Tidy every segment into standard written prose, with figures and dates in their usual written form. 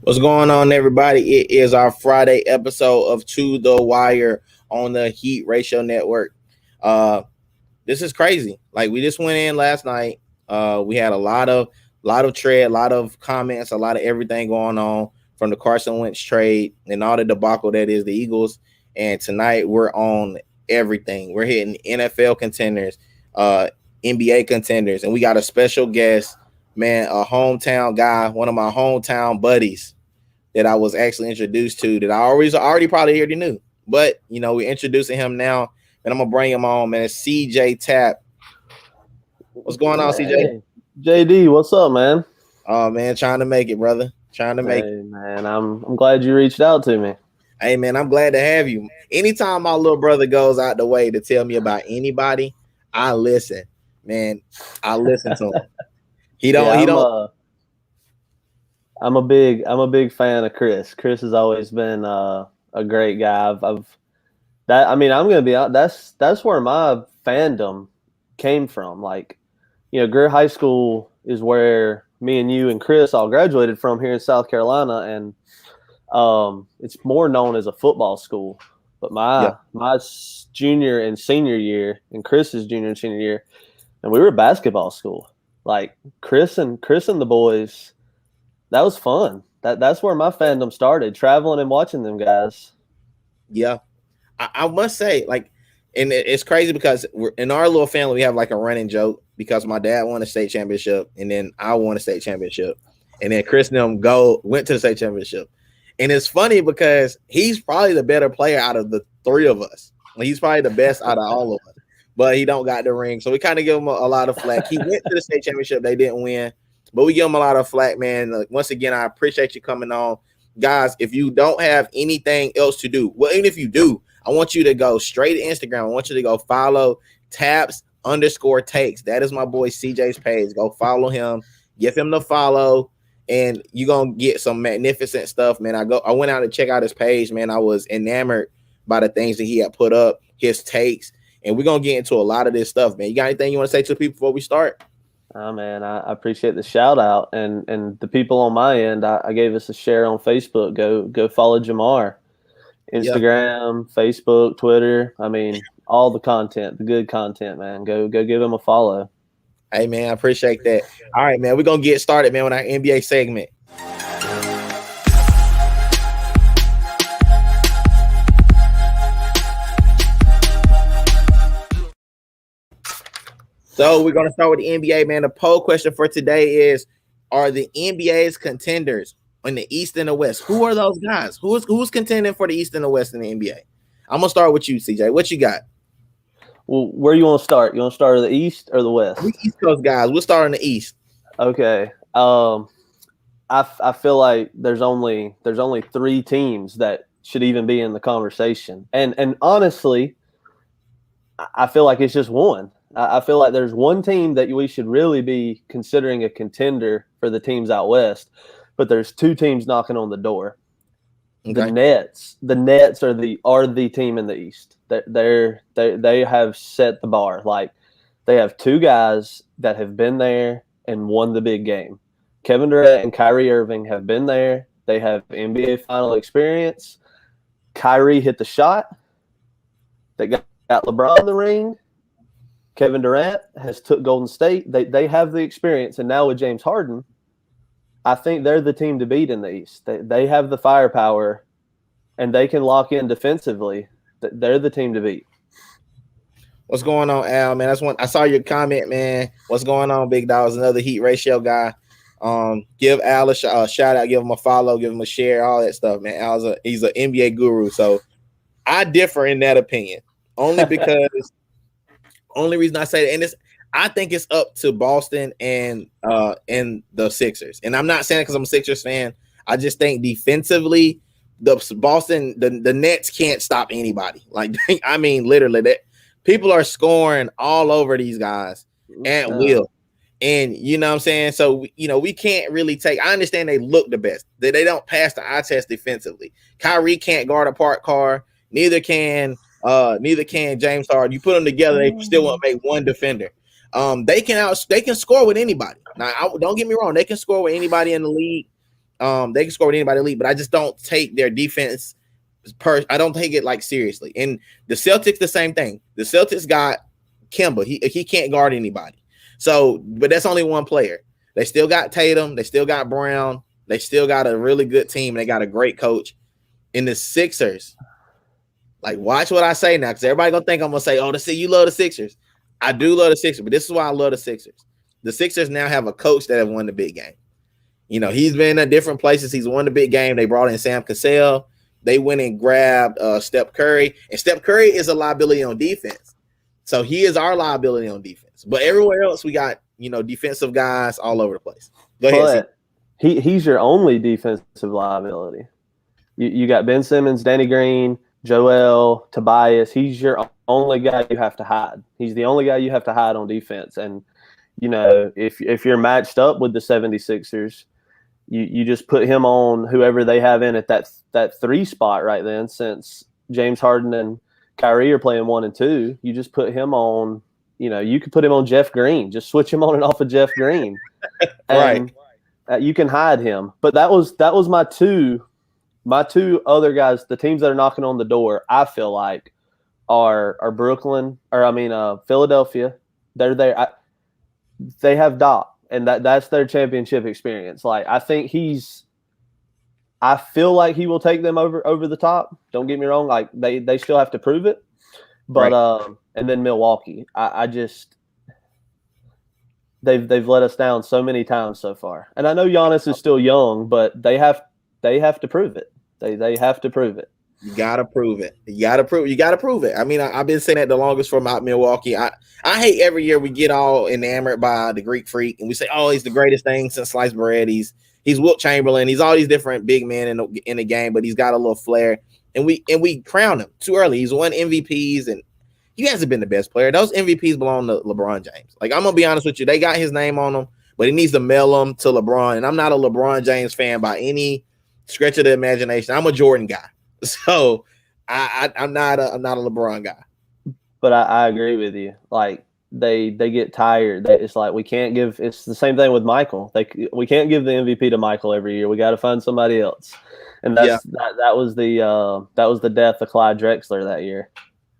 What's going on, everybody? It is our Friday episode of To The Wire on the Heat Ratio Network. This is crazy. Like, we just went in last night. We had a lot of tread, a lot of comments, a lot of everything going on from the Carson Wentz trade and all the debacle that is the Eagles. And tonight we're on everything. We're hitting NFL contenders, NBA contenders, and we got a special guest, man, a hometown guy, one of my hometown buddies that I was actually introduced to that I already probably already knew. But, you know, we're introducing him now, and I'm going to bring him on, man. It's CJ Tapp. What's going on, CJ? JD, what's up, man? Oh, man, trying to make it, brother. Trying to make it. Man, I'm glad you reached out to me. Hey, man, I'm glad to have you. Anytime my little brother goes out the way to tell me about anybody, I listen. Man, I listen to him. I'm a big fan of Chris. Chris has always been a great guy. I'm gonna be honest, that's where my fandom came from. Like, you know, Greer High School is where me and you and Chris all graduated from here in South Carolina, and it's more known as a football school. But my junior and senior year, and Chris's junior and senior year, and we were a basketball school. Like Chris and the boys. That was fun. That's where my fandom started, traveling and watching them guys. Yeah. I must say, like, and it's crazy because we're in our little family, we have like a running joke because my dad won a state championship and then I won a state championship. And then Chris and them went to the state championship. And it's funny because he's probably the better player out of the three of us. He's probably the best out of all of us, but he don't got the ring. So we kind of give him a lot of flack. He went to the state championship. They didn't win. But we give them a lot of flack, man. Once again, I appreciate you coming on. Guys, if you don't have anything else to do, well, even if you do, I want you to go straight to Instagram. I want you to go follow Taps_takes. That is my boy CJ's page. Go follow him. Give him the follow, and you're going to get some magnificent stuff, man. I went out and check out his page, man. I was enamored by the things that he had put up, his takes, and we're going to get into a lot of this stuff, man. You got anything you want to say to the people before we start? Oh, man, I appreciate the shout out, and the people on my end. I gave us a share on Facebook. Go follow Jamar, Instagram, Facebook, Twitter. I mean, all the content, the good content, man. Go give him a follow. Hey, man, I appreciate that. All right, man, we're gonna get started, man, with our NBA segment. So we're going to start with the NBA, man. The poll question for today is, are the NBA's contenders in the East and the West? Who are those guys? Who's contending for the East and the West in the NBA? I'm going to start with you, CJ. What you got? Well, where you want to start? You want to start at the East or the West? We East Coast guys. We'll start in the East. Okay. I feel like there's only three teams that should even be in the conversation. And honestly, I feel like it's just one. I feel like there's one team that we should really be considering a contender for the teams out west, but there's two teams knocking on the door. Okay. The Nets are the team in the East. They have set the bar. Like, they have two guys that have been there and won the big game. Kevin Durant and Kyrie Irving have been there. They have NBA final experience. Kyrie hit the shot. They got LeBron the ring. Kevin Durant has took Golden State. They have the experience, and now with James Harden, I think they're the team to beat in the East. They have the firepower, and they can lock in defensively. They're the team to beat. What's going on, Al, man? I saw your comment, man. What's going on, Big Dogs? Another Heat Ratio guy. Give Al a shout out, give him a follow, give him a share, all that stuff, man. He's an NBA guru, so I differ in that opinion only because. Only reason I say that, and I think it's up to Boston and the Sixers. And I'm not saying it because I'm a Sixers fan. I just think defensively, the Nets can't stop anybody. Like, I mean, literally, that people are scoring all over these guys at will. And you know what I'm saying? So, you know, we can't really I understand they look the best. They don't pass the eye test defensively. Kyrie can't guard a parked car. Neither can James Harden. You put them together, they still won't make one defender. They can score with anybody. Now, don't get me wrong, they can score with anybody in the league. They can score with anybody in the league, but I just don't take their defense I don't take it like seriously. And the Celtics, the same thing. The Celtics got Kemba. He can't guard anybody. So, but that's only one player. They still got Tatum. They still got Brown. They still got a really good team. They got a great coach. In the Sixers, like, watch what I say now, because everybody gonna think I'm gonna say, "Oh, you love the Sixers." I do love the Sixers, but this is why I love the Sixers. The Sixers now have a coach that have won the big game. You know, he's been at different places. He's won the big game. They brought in Sam Cassell. They went and grabbed Steph Curry, and Steph Curry is a liability on defense. So he is our liability on defense. But everywhere else, we got, defensive guys all over the place. Go ahead. He's your only defensive liability. You got Ben Simmons, Danny Green, Joel, Tobias. He's your only guy you have to hide. He's the only guy you have to hide on defense. And, if you're matched up with the 76ers, you just put him on whoever they have in at that 3 spot right then, since James Harden and Kyrie are playing 1 and 2. You just put him on, you could put him on Jeff Green. Just switch him on and off of Jeff Green. Right. You can hide him. But that was my two other guys, the teams that are knocking on the door, I feel like, are Philadelphia. They're there. They have Doc. And that's their championship experience. Like, I feel like he will take them over the top. Don't get me wrong. Like, they still have to prove it. But right. And then Milwaukee. They've let us down so many times so far. And I know Giannis is still young, but they have to prove it. They have to prove it. You gotta prove it. You gotta prove it. I mean, I've been saying that the longest for Milwaukee. I hate every year we get all enamored by the Greek Freak and we say, "Oh, he's the greatest thing since sliced bread." He's Wilt Chamberlain. He's all these different big men in the game, but he's got a little flair. And we crown him too early. He's won MVPs and he hasn't been the best player. Those MVPs belong to LeBron James. Like, I'm gonna be honest with you, they got his name on them, but he needs to mail them to LeBron. And I'm not a LeBron James fan by any stretch of the imagination. I'm a Jordan guy. So I'm not a LeBron guy. But I agree with you. Like, they get tired. It's like it's the same thing with Michael. We can't give the MVP to Michael every year. We got to find somebody else. And that was the death of Clyde Drexler that year.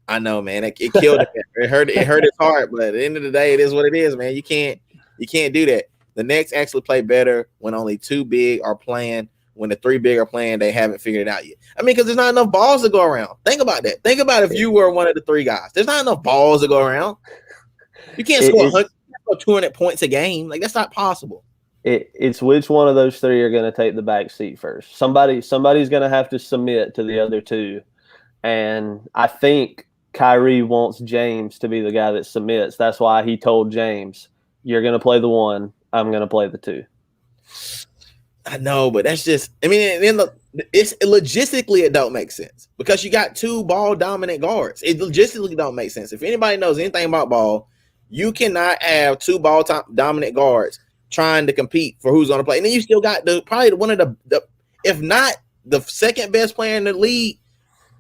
I know, man. It killed him. It hurt his heart, but at the end of the day, it is what it is, man. You can't do that. The Knicks actually play better when only 2 big are playing. When the 3 big are playing, they haven't figured it out yet. I mean, because there's not enough balls to go around. Think about that. Think about if you were one of the 3 guys. There's not enough balls to go around. You can't score 200 points a game. Like, that's not possible. It's which one of those 3 are going to take the back seat first. Somebody's going to have to submit to the other 2. And I think Kyrie wants James to be the guy that submits. That's why he told James, "You're going to play the 1. I'm going to play the 2." I know, but that's just, I mean, it's logistically, it don't make sense because you got 2 ball dominant guards. It logistically don't make sense. If anybody knows anything about ball, you cannot have 2 ball dominant guards trying to compete for who's going to play. And then you still got probably one of the, if not the second best player in the league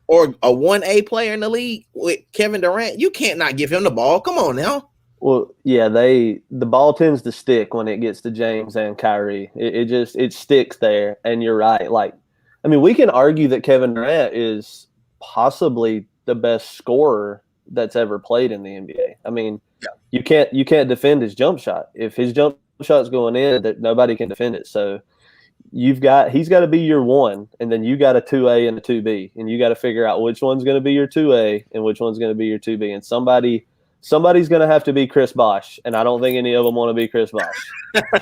or a 1A player in the league with Kevin Durant. You can't not give him the ball. Come on now. Well, yeah, the ball tends to stick when it gets to James and Kyrie. It sticks there, and you're right. Like, I mean, we can argue that Kevin Durant is possibly the best scorer that's ever played in the NBA. I mean, you can't defend his jump shot. If his jump shot's going in, that nobody can defend it. So he's got to be your 1, and then you got a 2A and a 2B, and you got to figure out which one's going to be your 2A and which one's going to be your 2B, and somebody's going to have to be Chris Bosh, and I don't think any of them want to be Chris Bosh.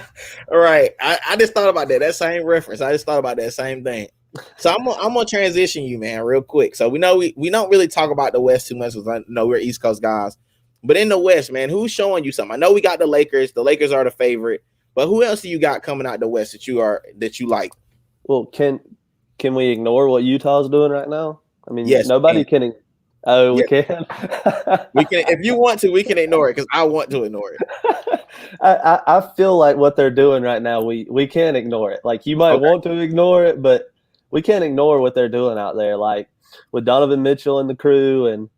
All right. I just thought about that same reference. I just thought about that same thing. So I'm going to transition you, man, real quick. So we know we don't really talk about the West too much because I know we're East Coast guys. But in the West, man, who's showing you something? I know we got the Lakers. The Lakers are the favorite. But who else do you got coming out the West that you like? Well, can we ignore what Utah's doing right now? I mean, yes, nobody can. Oh, we can? We can. If you want to, we can ignore it because I want to ignore it. I feel like what they're doing right now, we can't ignore it. Like, you might want to ignore it, but we can't ignore what they're doing out there. Like, with Donovan Mitchell and the crew and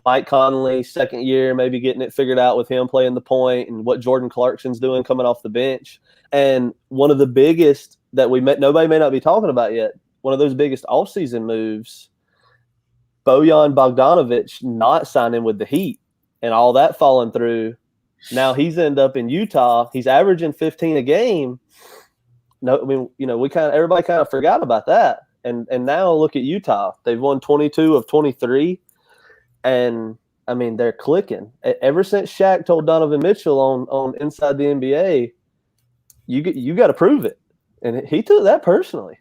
Mike Conley, second year, maybe getting it figured out with him playing the point, and what Jordan Clarkson's doing coming off the bench. And one of the biggest that nobody may not be talking about yet. One of those biggest offseason moves, Bojan Bogdanovic not signing with the Heat and all that falling through. Now he's ended up in Utah. He's averaging 15 a game. No, I mean, everybody kind of forgot about that. And now look at Utah. They've won 22 of 23. And I mean, they're clicking. Ever since Shaq told Donovan Mitchell on Inside the NBA, you got to prove it. And he took that personally.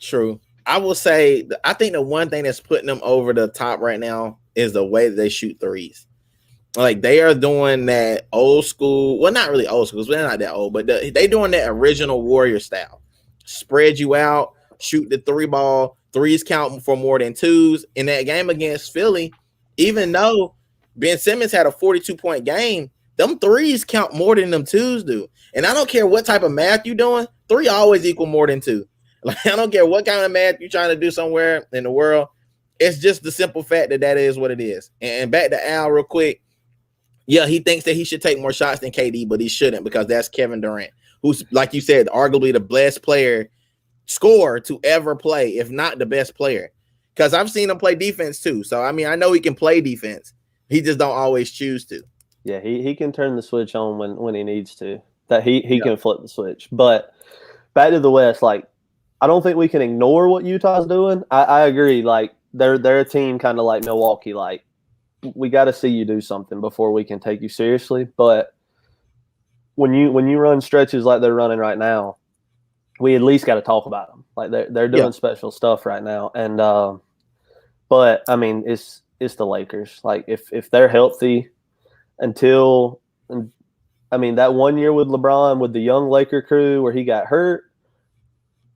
True. I will say, I think the one thing that's putting them over the top right now is the way that they shoot threes. Like, they are doing that old school. Well, not really old school, because they're not that old, but they doing that original Warrior style. Spread you out, shoot the three ball, threes count for more than twos. In that game against Philly, even though Ben Simmons had a 42-point game, them threes count more than them twos do. And I don't care what type of math you're doing, three always equal more than two. Like, I don't care what kind of math you're trying to do somewhere in the world. It's just the simple fact that is what it is. And back to Al real quick. Yeah, he thinks that he should take more shots than KD, but he shouldn't, because that's Kevin Durant, who's, like you said, arguably the best scorer to ever play, if not the best player. Because I've seen him play defense too. So, I mean, I know he can play defense. He just don't always choose to. Yeah, he can turn the switch on when he needs to. That he can flip the switch. But back to the West, like, I don't think we can ignore what Utah's doing. I agree. Like, they're a team kind of like Milwaukee. Like, we got to see you do something before we can take you seriously. But when you run stretches like they're running right now, we at least got to talk about them. Like, they're doing special stuff right now. And but I mean, it's the Lakers. Like, if they're healthy that 1 year with LeBron, with the young Laker crew where he got hurt,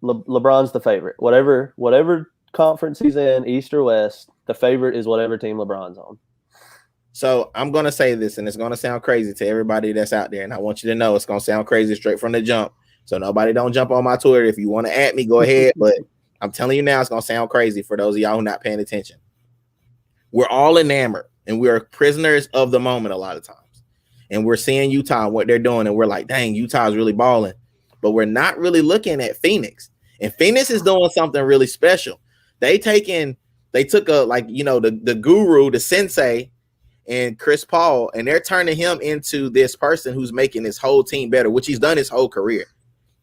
LeBron's the favorite. Whatever conference he's in, East or West, the favorite is whatever team LeBron's on. So I'm going to say this, and it's going to sound crazy to everybody that's out there. And I want you to know it's going to sound crazy straight from the jump. So nobody don't jump on my Twitter. If you want to at me, go ahead. But I'm telling you now, it's going to sound crazy for those of y'all who are not paying attention. We're all enamored, and we're prisoners of the moment a lot of times. And we're seeing Utah and what they're doing, and we're like, dang, Utah's really balling. But we're not really looking at Phoenix. And Phoenix is doing something really special. They took the guru, the sensei, and Chris Paul, and they're turning him into this person who's making his whole team better, which he's done his whole career.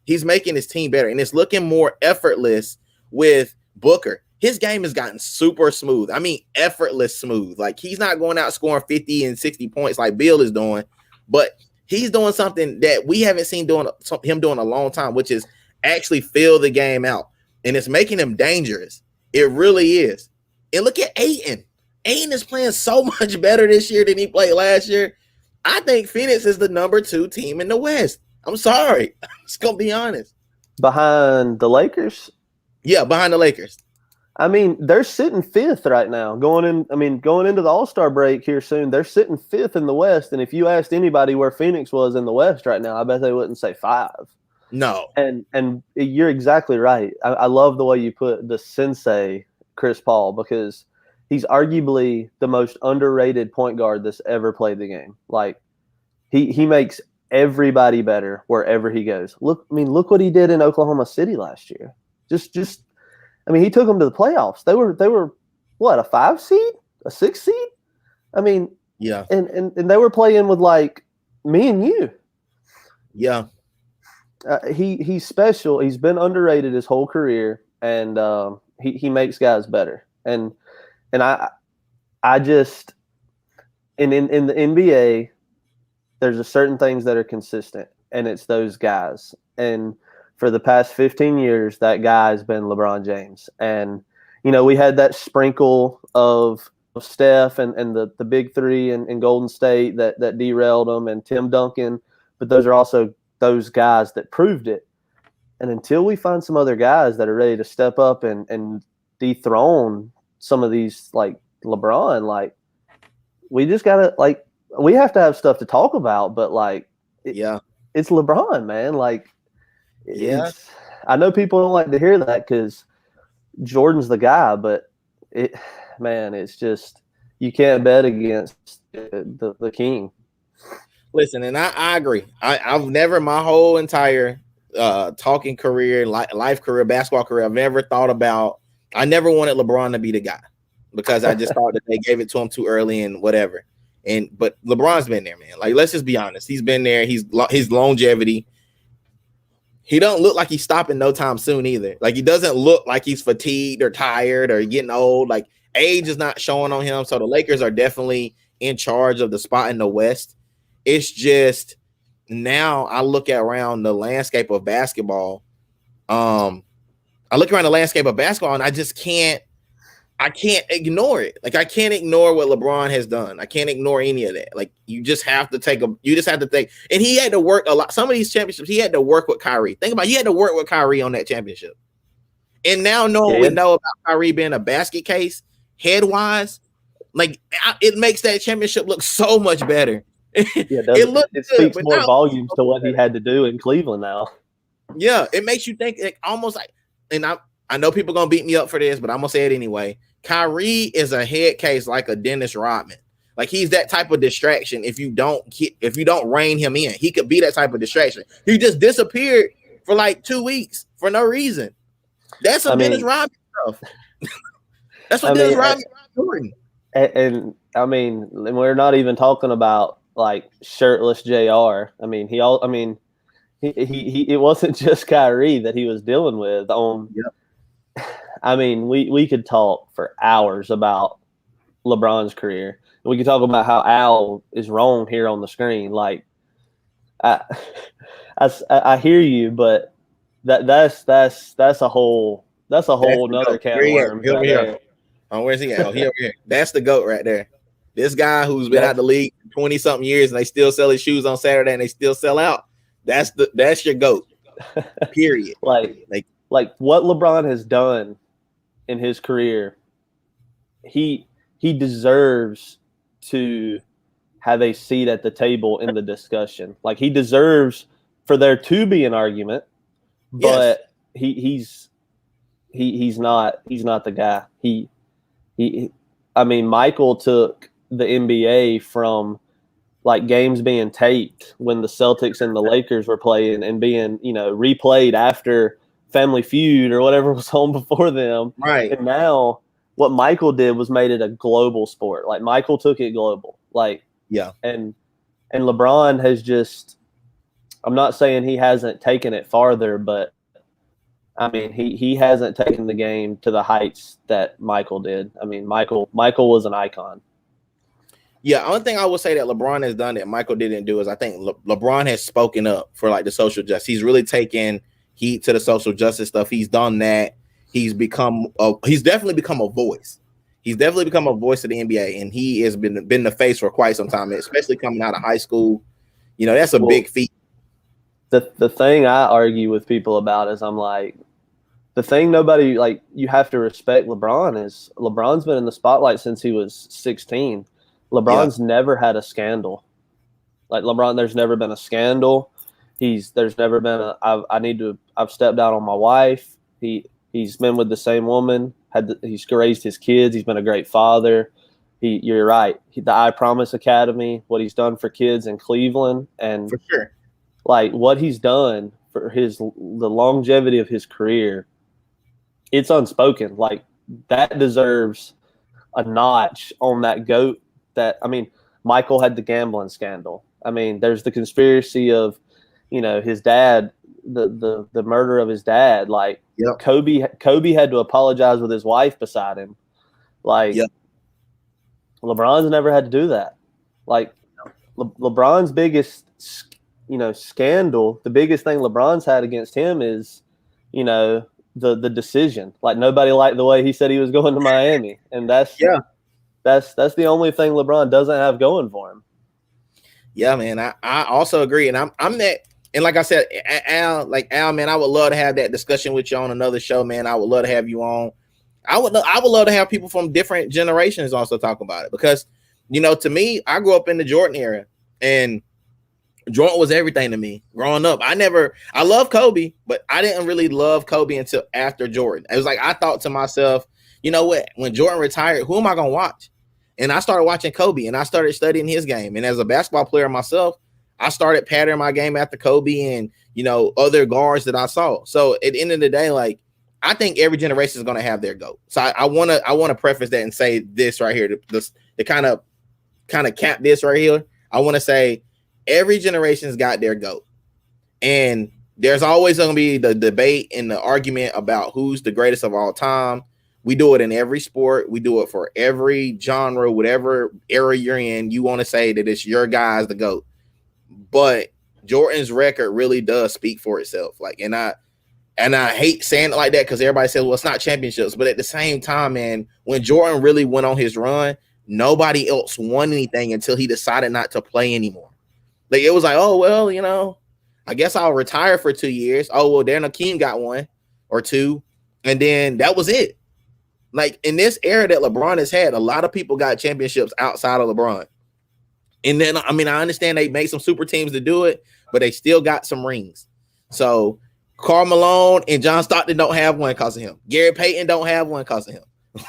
He's making his team better, and it's looking more effortless with Booker. His game has gotten super smooth. I mean, effortless smooth. Like, he's not going out scoring 50 and 60 points like Bill is doing, but he's doing something that we haven't seen him doing a long time, which is actually fill the game out. And it's making him dangerous. It really is. And look at Ayton. Ayton is playing so much better this year than he played last year. I think Phoenix is the number 2 team in the West. I'm sorry. I'm just going to be honest. Behind the Lakers? Yeah, behind the Lakers. I mean, they're sitting 5th right now. Going into the All-Star break here soon, they're sitting 5th in the West. And if you asked anybody where Phoenix was in the West right now, I bet they wouldn't say 5. No. And you're exactly right. I love the way you put the sensei, Chris Paul, because he's arguably the most underrated point guard that's ever played the game. Like, he makes everybody better wherever he goes. Look what he did in Oklahoma City last year. He took them to the playoffs. They were what, a 5 seed, a 6 seed? I mean, yeah. And they were playing with, like, me and you. Yeah. He's special. He's been underrated his whole career, and he makes guys better. And I just in the NBA, there's a certain things that are consistent, and it's those guys. And for the past 15 years, that guy has been LeBron James. And, we had that sprinkle of Steph and the big three in Golden State that derailed them, and Tim Duncan. But those are also those guys that proved it. And until we find some other guys that are ready to step up and dethrone some of these, like LeBron, like, we just gotta, like, we have to have stuff to talk about, but it's LeBron, man. Like, I know people don't like to hear that because Jordan's the guy, but it's just, you can't bet against the king. Listen, and I agree. I've never my whole entire talking career, life career, basketball career I've ever thought about. I never wanted LeBron to be the guy because I just thought that they gave it to him too early and whatever. But LeBron's been there, man. Like, let's just be honest. He's been there. His longevity. He don't look like he's stopping no time soon either. Like, he doesn't look like he's fatigued or tired or getting old. Like, age is not showing on him. So the Lakers are definitely in charge of the spot in the West. It's just now I look around the landscape of basketball. And I just can't ignore it. Like, I can't ignore what LeBron has done. I can't ignore any of that. Like, you just have to think. And he had to work a lot. Some of these championships, he had to work with Kyrie. Think about it, he had to work with Kyrie on that championship. And now knowing we know about Kyrie being a basket case, head-wise, like, it makes that championship look so much better. It speaks more volumes to what he had to do in Cleveland now. Yeah, it makes you think, like, almost like, and I know people gonna beat me up for this, but I'm gonna say it anyway. Kyrie is a head case like a Dennis Rodman. Like, he's that type of distraction. If you don't rein him in, he could be that type of distraction. He just disappeared for like 2 weeks for no reason. That's some Dennis Rodman stuff. That's what Dennis Rodman is doing. And I mean, we're not even talking about like shirtless JR. I mean, it wasn't just Kyrie that he was dealing with. I mean, we could talk for hours about LeBron's career. We could talk about how Al is wrong here on the screen. Like, I hear you, but that's a whole nother can of worms. Oh, where's he at? He over here. That's the GOAT right there. This guy who's been out the league 20-something years and they still sell his shoes on Saturday and they still sell out. That's your GOAT. Period. like what LeBron has done in his career, he deserves to have a seat at the table in the discussion. Like, he deserves for there to be an argument, but he's not the guy. I mean, Michael took the NBA from like games being taped when the Celtics and the Lakers were playing and being, replayed after Family Feud or whatever was on before them. Right. And now what Michael did was made it a global sport. Like, Michael took it global. Like, yeah. And LeBron has just, I'm not saying he hasn't taken it farther, but I mean, he hasn't taken the game to the heights that Michael did. I mean, Michael was an icon. Yeah, only thing I will say that LeBron has done that Michael didn't do is I think LeBron has spoken up for like the social justice. He's really taken heat to the social justice stuff. He's done that. He's definitely become a voice. He's definitely become a voice of the NBA, and he has been the face for quite some time, especially coming out of high school. That's a big feat. The thing I argue with people about is I'm like, the thing nobody, like, you have to respect LeBron is LeBron's been in the spotlight since he was 16. LeBron's never had a scandal. Like, LeBron, there's never been a scandal. There's never been I've stepped out on my wife. He's been with the same woman. He's raised his kids. He's been a great father. You're right. The I Promise Academy, what he's done for kids in Cleveland, and for sure, like what he's done for the longevity of his career, it's unspoken. Like, that deserves a notch on that GOAT. Michael had the gambling scandal. I mean, there's the conspiracy of, his dad, the murder of his dad. Like, Kobe had to apologize with his wife beside him. Like, LeBron's never had to do that. Like, LeBron's biggest, scandal, the biggest thing LeBron's had against him is, the decision. Like, nobody liked the way he said he was going to Miami, and that's the only thing LeBron doesn't have going for him. Yeah, man, I also agree, and I'm that. And like I said, Al, man, I would love to have that discussion with you on another show, man. I would love to have you on. I would love to have people from different generations also talk about it because, to me, I grew up in the Jordan era, and Jordan was everything to me growing up. I love Kobe, but I didn't really love Kobe until after Jordan. It was like I thought to myself, you know what? When Jordan retired, who am I going to watch? And I started watching Kobe, and I started studying his game. And as a basketball player myself, I started patterning my game after Kobe and, other guards that I saw. So at the end of the day, like, I think every generation is going to have their GOAT. So I want to preface that and say this right here to kind of cap this right here. I want to say every generation's got their GOAT. And there's always going to be the debate and the argument about who's the greatest of all time. We do it in every sport. We do it for every genre, whatever era you're in. You want to say that it's your guy's the GOAT. But Jordan's record really does speak for itself. Like, and I hate saying it like that because everybody says, well, it's not championships. But at the same time, man, when Jordan really went on his run, nobody else won anything until he decided not to play anymore. Like, it was like, oh, well, I guess I'll retire for 2 years. Oh, well, Dan Akeem got 1 or 2. And then that was it. Like, in this era that LeBron has had, a lot of people got championships outside of LeBron. And then, I mean, I understand they made some super teams to do it, but they still got some rings. So Karl Malone and John Stockton don't have one because of him. Gary Payton don't have one because of him.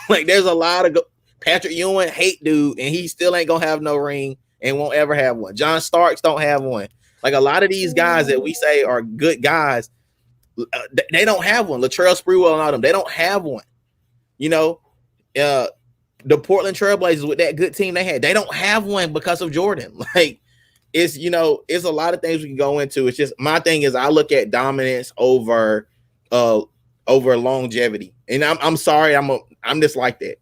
Like, there's a lot of Patrick Ewing, hate dude, and he still ain't going to have no ring and won't ever have one. John Starks don't have one. Like, a lot of these guys that we say are good guys, they don't have one. Latrell Sprewell and all them, they don't have one. The Portland Trailblazers with that good team they had, they don't have one because of Jordan. Like, it's a lot of things we can go into. It's just, my thing is, I look at dominance over longevity. And I'm sorry, I'm just like that.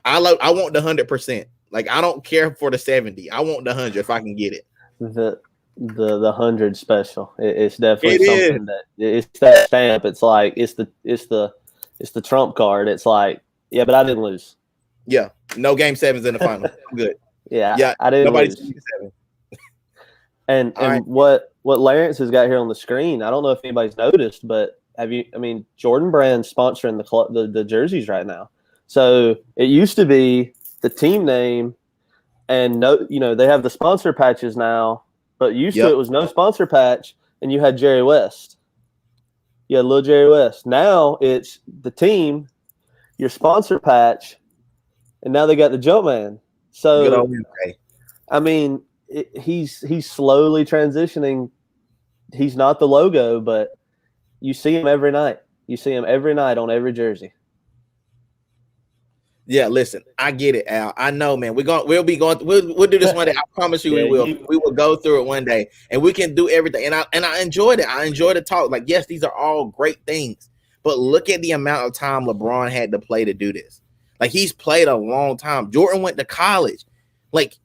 I want the 100%. Like, I don't care for the 70. I want the 100 if I can get it. The 100 special. It's definitely something that it's that stamp. It's like it's the trump card. It's like, yeah, but I didn't lose. Yeah, no game 7s in the final. I'm good. Yeah, I didn't lose. And right. what Lawrence has got here on the screen, I don't know if anybody's noticed, but Jordan Brand's sponsoring the jerseys right now. So it used to be the team name, and they have the sponsor patches now. But used to it was no sponsor patch, and you had Jerry West. You had little Jerry West. Now it's the team, your sponsor patch, and now they got the Jumpman. So, I mean, he's slowly transitioning. He's not the logo, but you see him every night. You see him every night on every jersey. Yeah, listen, I get it, Al. I know, man. We'll do this one day. I promise you, we will. We will go through it one day, and we can do everything. And I enjoyed it. I enjoyed the talk. Like, yes, these are all great things, but look at the amount of time LeBron had to play to do this. Like, he's played a long time. Jordan went to college. Like,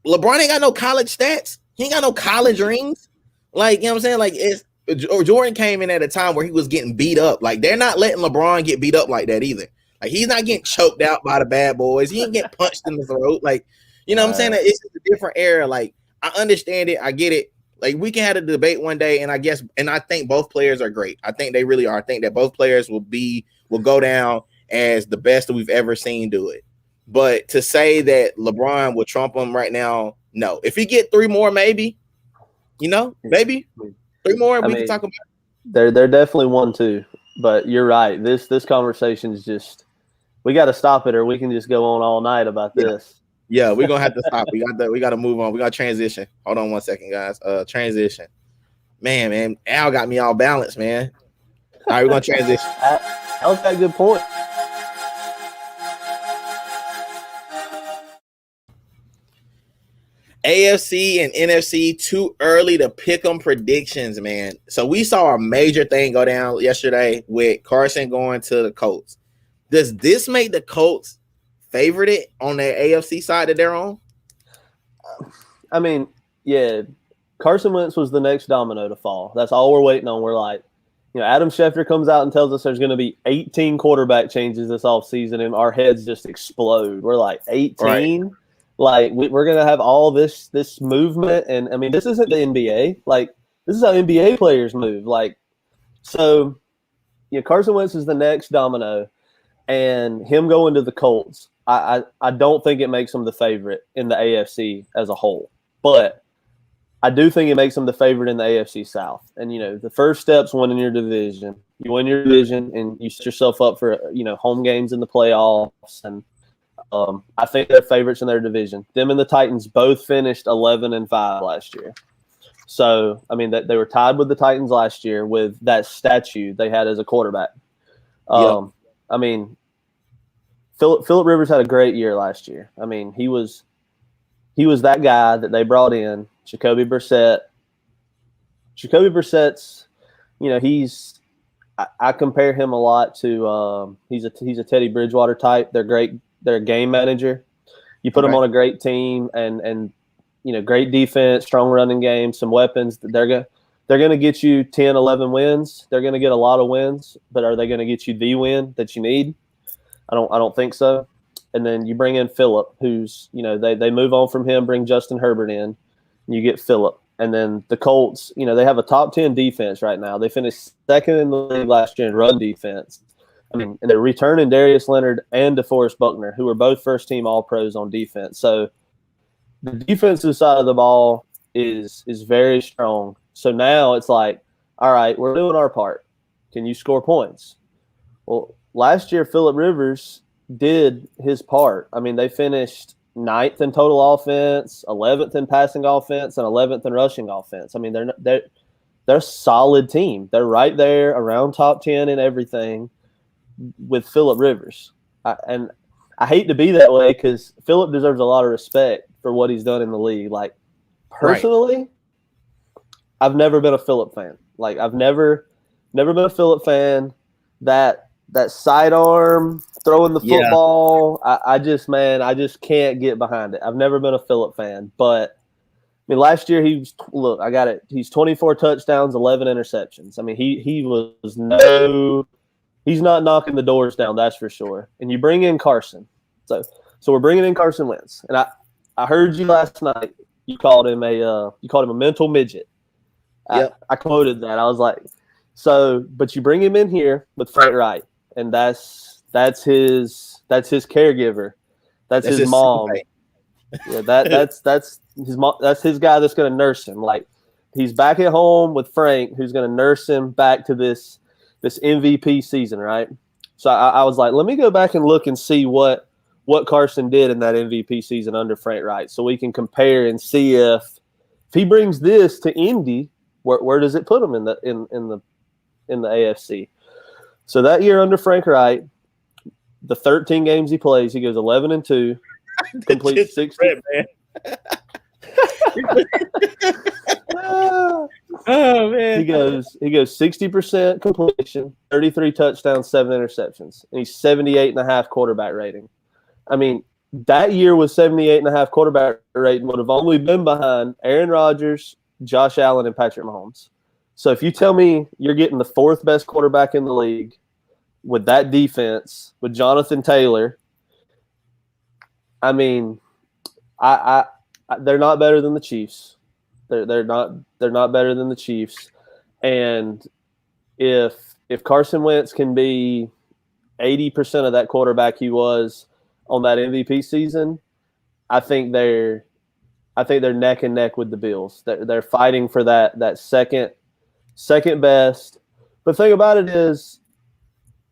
LeBron ain't got no college stats. He ain't got no college rings. Like, you know what I'm saying? Like, Jordan came in at a time where he was getting beat up. Like, they're not letting LeBron get beat up like that either. Like, he's not getting choked out by the bad boys. He ain't getting punched in the throat. Like, you know what I'm saying? It's just a different era. Like, I understand it. I get it. Like, we can have a debate one day, and I think both players are great. I think they really are. I think that both players will go down as the best that we've ever seen do it. But to say that LeBron will trump him right now, no. If he get 3 more, maybe, maybe 3 more, we can talk about it. They're definitely 1-2. But you're right. This conversation is just, we got to stop it, or we can just go on all night about this. Yeah, we're gonna have to stop. We got to move on. We got to transition. Hold on 1 second, guys. Transition. Man, Al got me all balanced, man. All right, we're gonna transition. Al's got a good point. AFC and NFC, too early to pick them predictions, man. So we saw a major thing go down yesterday with Carson going to the Colts. Does this make the Colts favorite on their AFC side that they're on? I mean, yeah, Carson Wentz was the next domino to fall. That's all we're waiting on. We're like, Adam Schefter comes out and tells us there's going to be 18 quarterback changes this offseason, and our heads just explode. We're like, 18? Right. Like, we're going to have all this movement. And, I mean, this isn't the NBA. Like, this is how NBA players move. Like, so, Carson Wentz is the next domino. And him going to the Colts, I don't think it makes him the favorite in the AFC as a whole. But I do think it makes him the favorite in the AFC South. And, the first step's winning your division. You win your division, and you set yourself up for, home games in the playoffs. And I think they're favorites in their division. Them and the Titans both finished 11-5 last year. So, I mean, that they were tied with the Titans last year with that statue they had as a quarterback. Yep. I mean, Phillip Rivers had a great year last year. I mean, he was that guy that they brought in, Jacoby Brissett. Jacoby Brissett's, I compare him a lot to he's a Teddy Bridgewater type. They're a game manager. You put them on a great team and great defense, strong running game, some weapons. They're going to get you 10, 11 wins. They're going to get a lot of wins, but are they going to get you the win that you need? I don't think so. And then you bring in Phillip, who's, they move on from him, bring Justin Herbert in, and you get Phillip. And then the Colts, they have a top 10 defense right now. They finished second in the league last year in run defense. I mean, and they're returning Darius Leonard and DeForest Buckner, who are both first-team All-Pros on defense. So the defensive side of the ball is very strong. So now it's like, all right, we're doing our part. Can you score points? Well, last year, Phillip Rivers did his part. I mean, they finished 9th in total offense, 11th in passing offense, and 11th in rushing offense. I mean, they're a solid team. They're right there around top 10 in everything with Phillip Rivers. And I hate to be that way because Phillip deserves a lot of respect for what he's done in the league. Like, personally, I've never been a Phillip fan. Like, I've never been a Phillip fan. That sidearm throwing the football, I just can't get behind it. I've never been a Phillip fan, but I mean, last year I got it. He's 24 touchdowns, 11 interceptions. I mean, he's not knocking the doors down, that's for sure. And you bring in Carson, so we're bringing in Carson Wentz, and I heard you last night. You called him a mental midget. Yep. I quoted that. I was like, but you bring him in here with Frank Wright. And that's his caregiver. That's his mom. Yeah, that's his mom. That's his guy that's going to nurse him. Like, he's back at home with Frank, who's going to nurse him back to this MVP season, right? So I was like, let me go back and look and see what Carson did in that MVP season under Frank Wright, so we can compare and see if he brings this to Indy, where does it put him in the AFC? So that year under Frank Wright, the 13 games he plays, he goes 11-2, completes 60. Oh man! He goes 60% completion, 33 touchdowns, 7 interceptions, and he's 78.5 quarterback rating. I mean, that year with 78.5 quarterback rating would have only been behind Aaron Rodgers, Josh Allen, and Patrick Mahomes. So if you tell me you're getting the 4th best quarterback in the league with that defense, with Jonathan Taylor, I mean, they're not better than the Chiefs. They're not better than the Chiefs. And if Carson Wentz can be 80% of that quarterback he was on that MVP season, I think they're neck and neck with the Bills. They're fighting for that second best. But the thing about it is,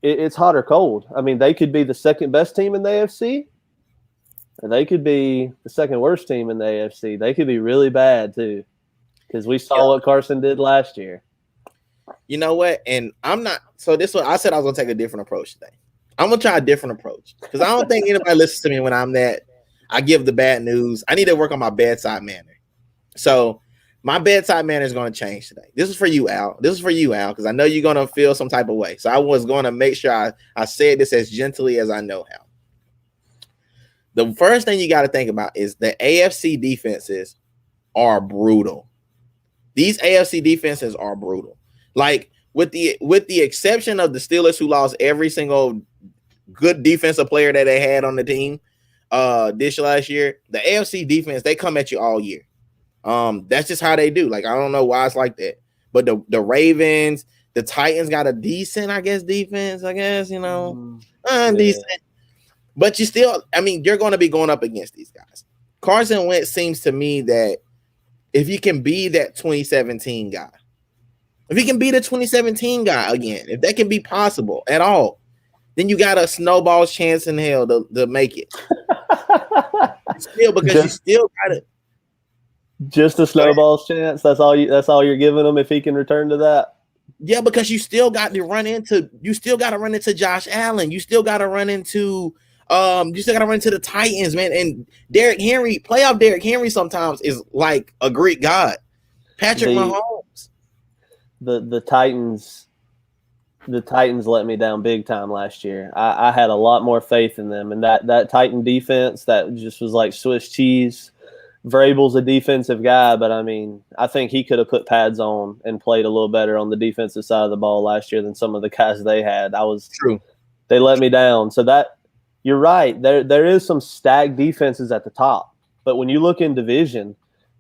it's hot or cold. I mean, they could be the second best team in the AFC, and they could be the second worst team in the AFC. They could be really bad too, because we saw what Carson did last year. You know what? And I'm not. So this one, I said I was gonna take a different approach today. I'm gonna try a different approach because I don't think anybody listens to me when I'm that. I give the bad news. I need to work on my bedside manner. So my bedside manner is going to change today. This is for you, Al. Because I know you're going to feel some type of way. So I was going to make sure I said this as gently as I know how. The first thing you got to think about is the AFC defenses are brutal. These AFC defenses are brutal. Like, with the exception of the Steelers, who lost every single good defensive player that they had on the team this last year, the AFC defense, they come at you all year. That's just how they do. Like, I don't know why it's like that. But the Ravens, the Titans got a decent, defense, decent. But you still, I mean, you're going to be going up against these guys. Carson Wentz seems to me that if he can be that 2017 guy, if he can be the 2017 guy again, if that can be possible at all, then you got a snowball's chance in hell to make it. Still, because you still got it. Just a snowball's chance. That's all you're giving him if he can return to that. Yeah, because you still got to run into Josh Allen. You still got to run into the Titans, man. And playoff Derrick Henry sometimes is like a Greek god. Patrick Mahomes. The Titans let me down big time last year. I had a lot more faith in them, and that Titan defense that just was like Swiss cheese. Vrabel's a defensive guy, but I mean, I think he could have put pads on and played a little better on the defensive side of the ball last year than some of the guys they had. True. They let me down. So that you're right. There is some stacked defenses at the top, but when you look in division,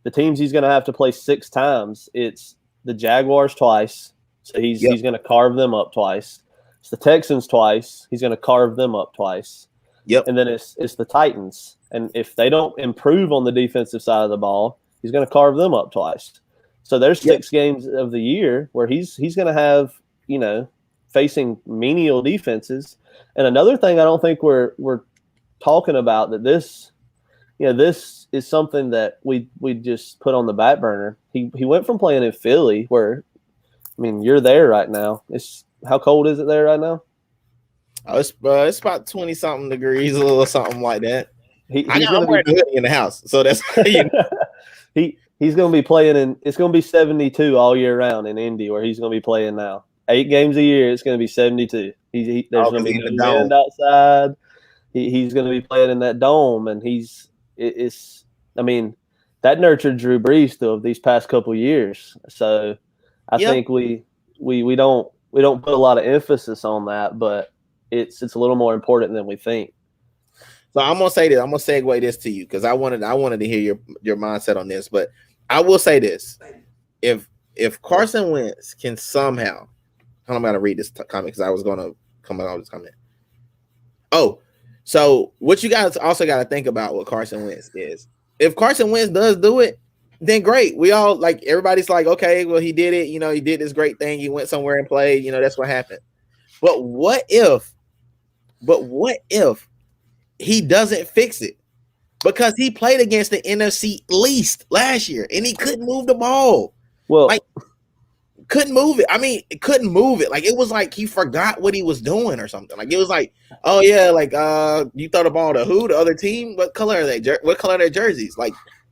the teams he's going to have to play 6 times. It's the Jaguars twice, so he's going to carve them up twice. It's the Texans twice. He's going to carve them up twice. Yep. And then it's the Titans. And if they don't improve on the defensive side of the ball, he's going to carve them up twice. So there's 6 games of the year where he's going to have, facing menial defenses. And another thing I don't think we're talking about that this is something that we just put on the back burner. He went from playing in Philly where, I mean, you're there right now. How cold is it there right now? Oh, it's about 20 something degrees, a little something like that. I'm wearing a hoodie in the house, so that's he's going to be playing it's going to be 72 all year round in Indy, where he's going to be playing now. 8 games a year, it's going to be 72. There's going to be no wind outside. He's going to be playing in that dome, and that nurtured Drew Brees through these past couple years. So I think we don't put a lot of emphasis on that, but it's a little more important than we think. So I'm gonna say this. I'm gonna segue this to you because I wanted to hear your mindset on this. But I will say this: if Carson Wentz can somehow, I'm gonna read this comment because I was gonna come out with this comment. Oh, so what you guys also got to think about with Carson Wentz is if Carson Wentz does do it, then great. We all everybody's like, okay, well he did it. He did this great thing. He went somewhere and played. That's what happened. But what if he doesn't fix it? Because he played against the NFC least last year and he couldn't move the ball. Well, couldn't move it. I mean, couldn't move it. It was like he forgot what he was doing or something. It was like, oh yeah, you throw the ball to who? The other team? What color are they? What color are their jerseys?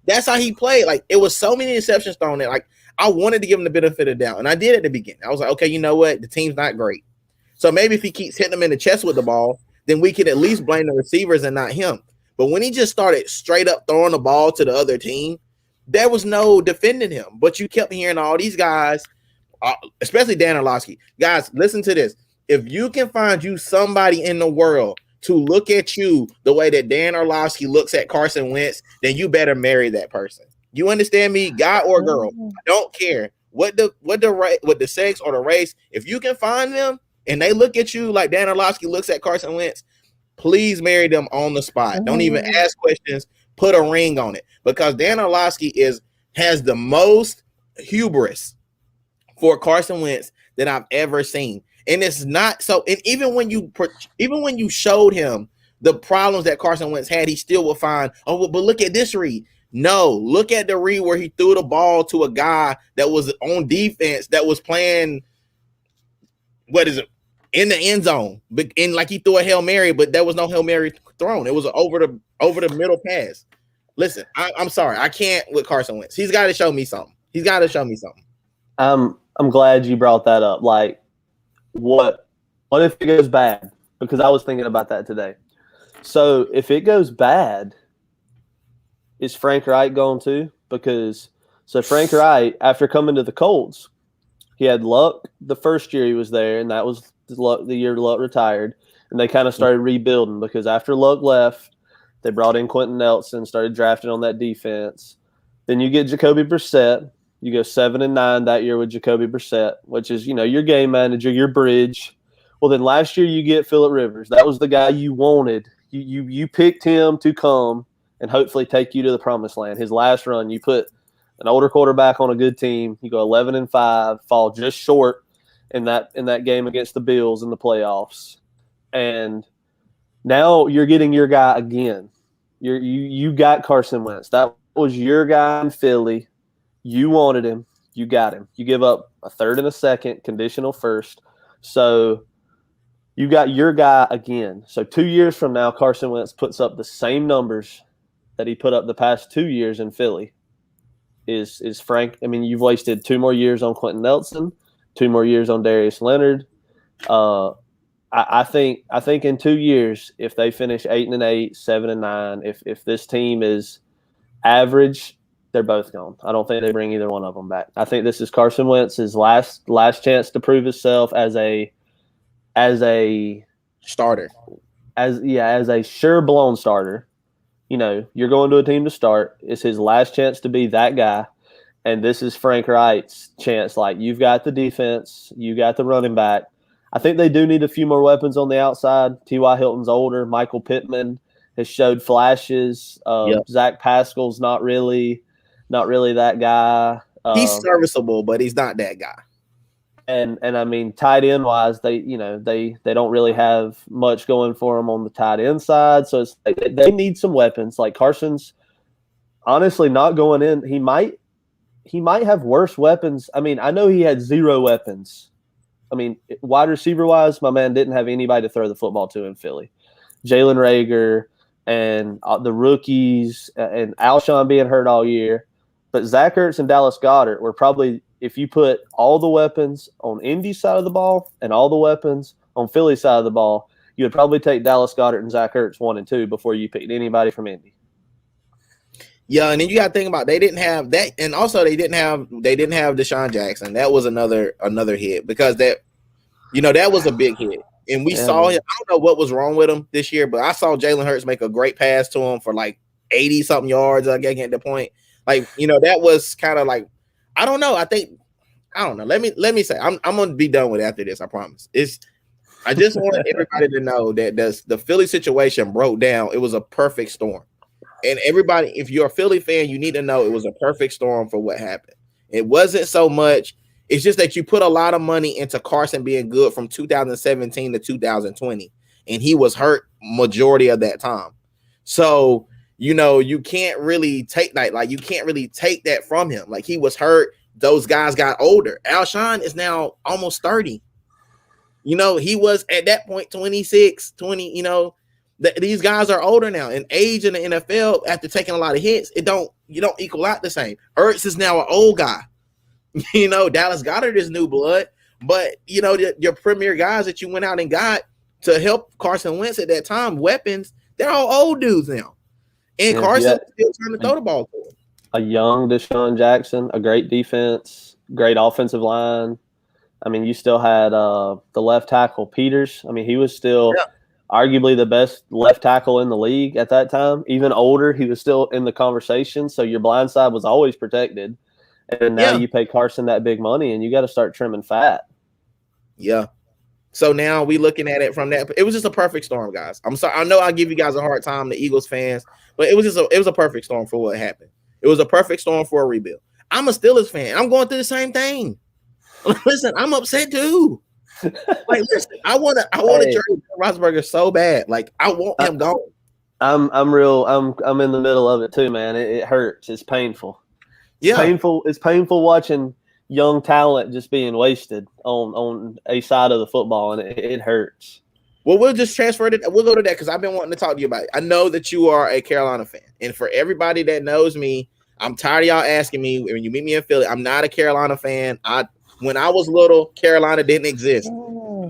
That's how he played. It was so many interceptions thrown in. I wanted to give him the benefit of the doubt, and I did at the beginning. I was like, okay, you know what? The team's not great. So maybe if he keeps hitting them in the chest with the ball, then we can at least blame the receivers and not him. But when he just started straight up throwing the ball to the other team, there was no defending him. But you kept hearing all these guys, especially Dan Orlovsky. Guys, listen to this. If you can find you somebody in the world to look at you the way that Dan Orlovsky looks at Carson Wentz, then you better marry that person. You understand me? Guy or girl. I don't care what the sex or the race. If you can find them, and they look at you like Dan Orlovsky looks at Carson Wentz, please marry them on the spot. Don't even ask questions. Put a ring on it. Because Dan Orlovsky has the most hubris for Carson Wentz that I've ever seen. And it's not so. And even when you showed him the problems that Carson Wentz had, he still will find, but look at this read. No, look at the read where he threw the ball to a guy that was on defense that was playing, in the end zone, and he threw a Hail Mary, but there was no Hail Mary thrown. It was over the middle pass. Listen, I'm sorry, I can't with Carson Wentz. He's got to show me something. I'm glad you brought that up. What if it goes bad? Because I was thinking about that today. So if it goes bad, is Frank Reich going to? Because Frank Reich, after coming to the Colts, he had Luck the first year he was there, and that was the year Luck retired. And they kind of started rebuilding because after Luck left, they brought in Quentin Nelson, started drafting on that defense. Then you get Jacoby Brissett. You go 7-9 that year with Jacoby Brissett, which is, your game manager, your bridge. Well, then last year you get Phillip Rivers. That was the guy you wanted. You picked him to come and hopefully take you to the promised land. His last run, you put an older quarterback on a good team. You go 11-5, fall just short in that game against the Bills in the playoffs. And now you're getting your guy again. You got Carson Wentz. That was your guy in Philly. You wanted him. You got him. You give up a third and a second, conditional first. So you got your guy again. So 2 years from now, Carson Wentz puts up the same numbers that he put up the past 2 years in Philly. Is Frank? I mean, you've wasted 2 more years on Quentin Nelson, 2 more years on Darius Leonard. I think in 2 years, if they finish 8-8, 7-9, if this team is average, they're both gone. I don't think they bring either one of them back. I think this is Carson Wentz's last chance to prove himself as a starter, as a sure blown starter. You're going to a team to start. It's his last chance to be that guy. And this is Frank Wright's chance. Like, you've got the defense, you got the running back. I think they do need a few more weapons on the outside. T.Y. Hilton's older. Michael Pittman has showed flashes. Zach Pascal's not really that guy. He's serviceable, but he's not that guy. And I mean, tight end wise, they don't really have much going for them on the tight end side. So they need some weapons. Like, Carson's honestly not going in. He might have worse weapons. I mean, I know he had 0 weapons. I mean, wide receiver wise, my man didn't have anybody to throw the football to in Philly. Jalen Reagor and the rookies and Alshon being hurt all year. But Zach Ertz and Dallas Goedert were probably, if you put all the weapons on Indy's side of the ball and all the weapons on Philly's side of the ball, you would probably take Dallas Goedert and Zach Ertz 1 and 2 before you picked anybody from Indy. Yeah, and then you got to think about, they didn't have that, and also they didn't have Deshaun Jackson. That was another hit, because that was a big hit. And we saw him. I don't know what was wrong with him this year, but I saw Jalen Hurts make a great pass to him for like 80 something yards. I guess at the point, like, that was kind of like, I don't know. I don't know. Let me say, I'm gonna be done with it after this. I promise. I just want everybody to know that the Philly situation broke down. It was a perfect storm, and everybody, if you're a Philly fan, you need to know it was a perfect storm for what happened. It wasn't so much. It's just that you put a lot of money into Carson being good from 2017 to 2020, and he was hurt majority of that time. So, you can't really take that. Like, you can't really take that from him. Like, he was hurt. Those guys got older. Alshon is now almost 30. He was at that point 26, 20. These guys are older now, and age in the NFL after taking a lot of hits, you don't equal out the same. Ertz is now an old guy. Dallas Goedert is new blood, but your premier guys that you went out and got to help Carson Wentz at that time, weapons, they're all old dudes now, and Carson still trying to throw the ball to him. A young Deshaun Jackson, a great defense, great offensive line. I mean, you still had the left tackle Peters. I mean, he was still arguably the best left tackle in the league at that time. Even older, he was still in the conversation. So your blind side was always protected. And now you pay Carson that big money, and you got to start trimming fat. Yeah. So now we looking at it from that. It was just a perfect storm, guys. I'm sorry. I know I give you guys a hard time, the Eagles fans, but it was a perfect storm for what happened. It was a perfect storm for a rebuild. I'm a Steelers fan. I'm going through the same thing. Listen, I'm upset too. Like, listen, I want to trade Roethlisberger so bad. Like, I want him gone. I'm in the middle of it too, man. It hurts. It's painful. It's painful watching young talent just being wasted on a side of the football, and it hurts. Well, we'll just transfer it. We'll go to that because I've been wanting to talk to you about it. I know that you are a Carolina fan, and for everybody that knows me, I'm tired of y'all asking me when you meet me in Philly. I'm not a Carolina fan. When I was little, Carolina didn't exist,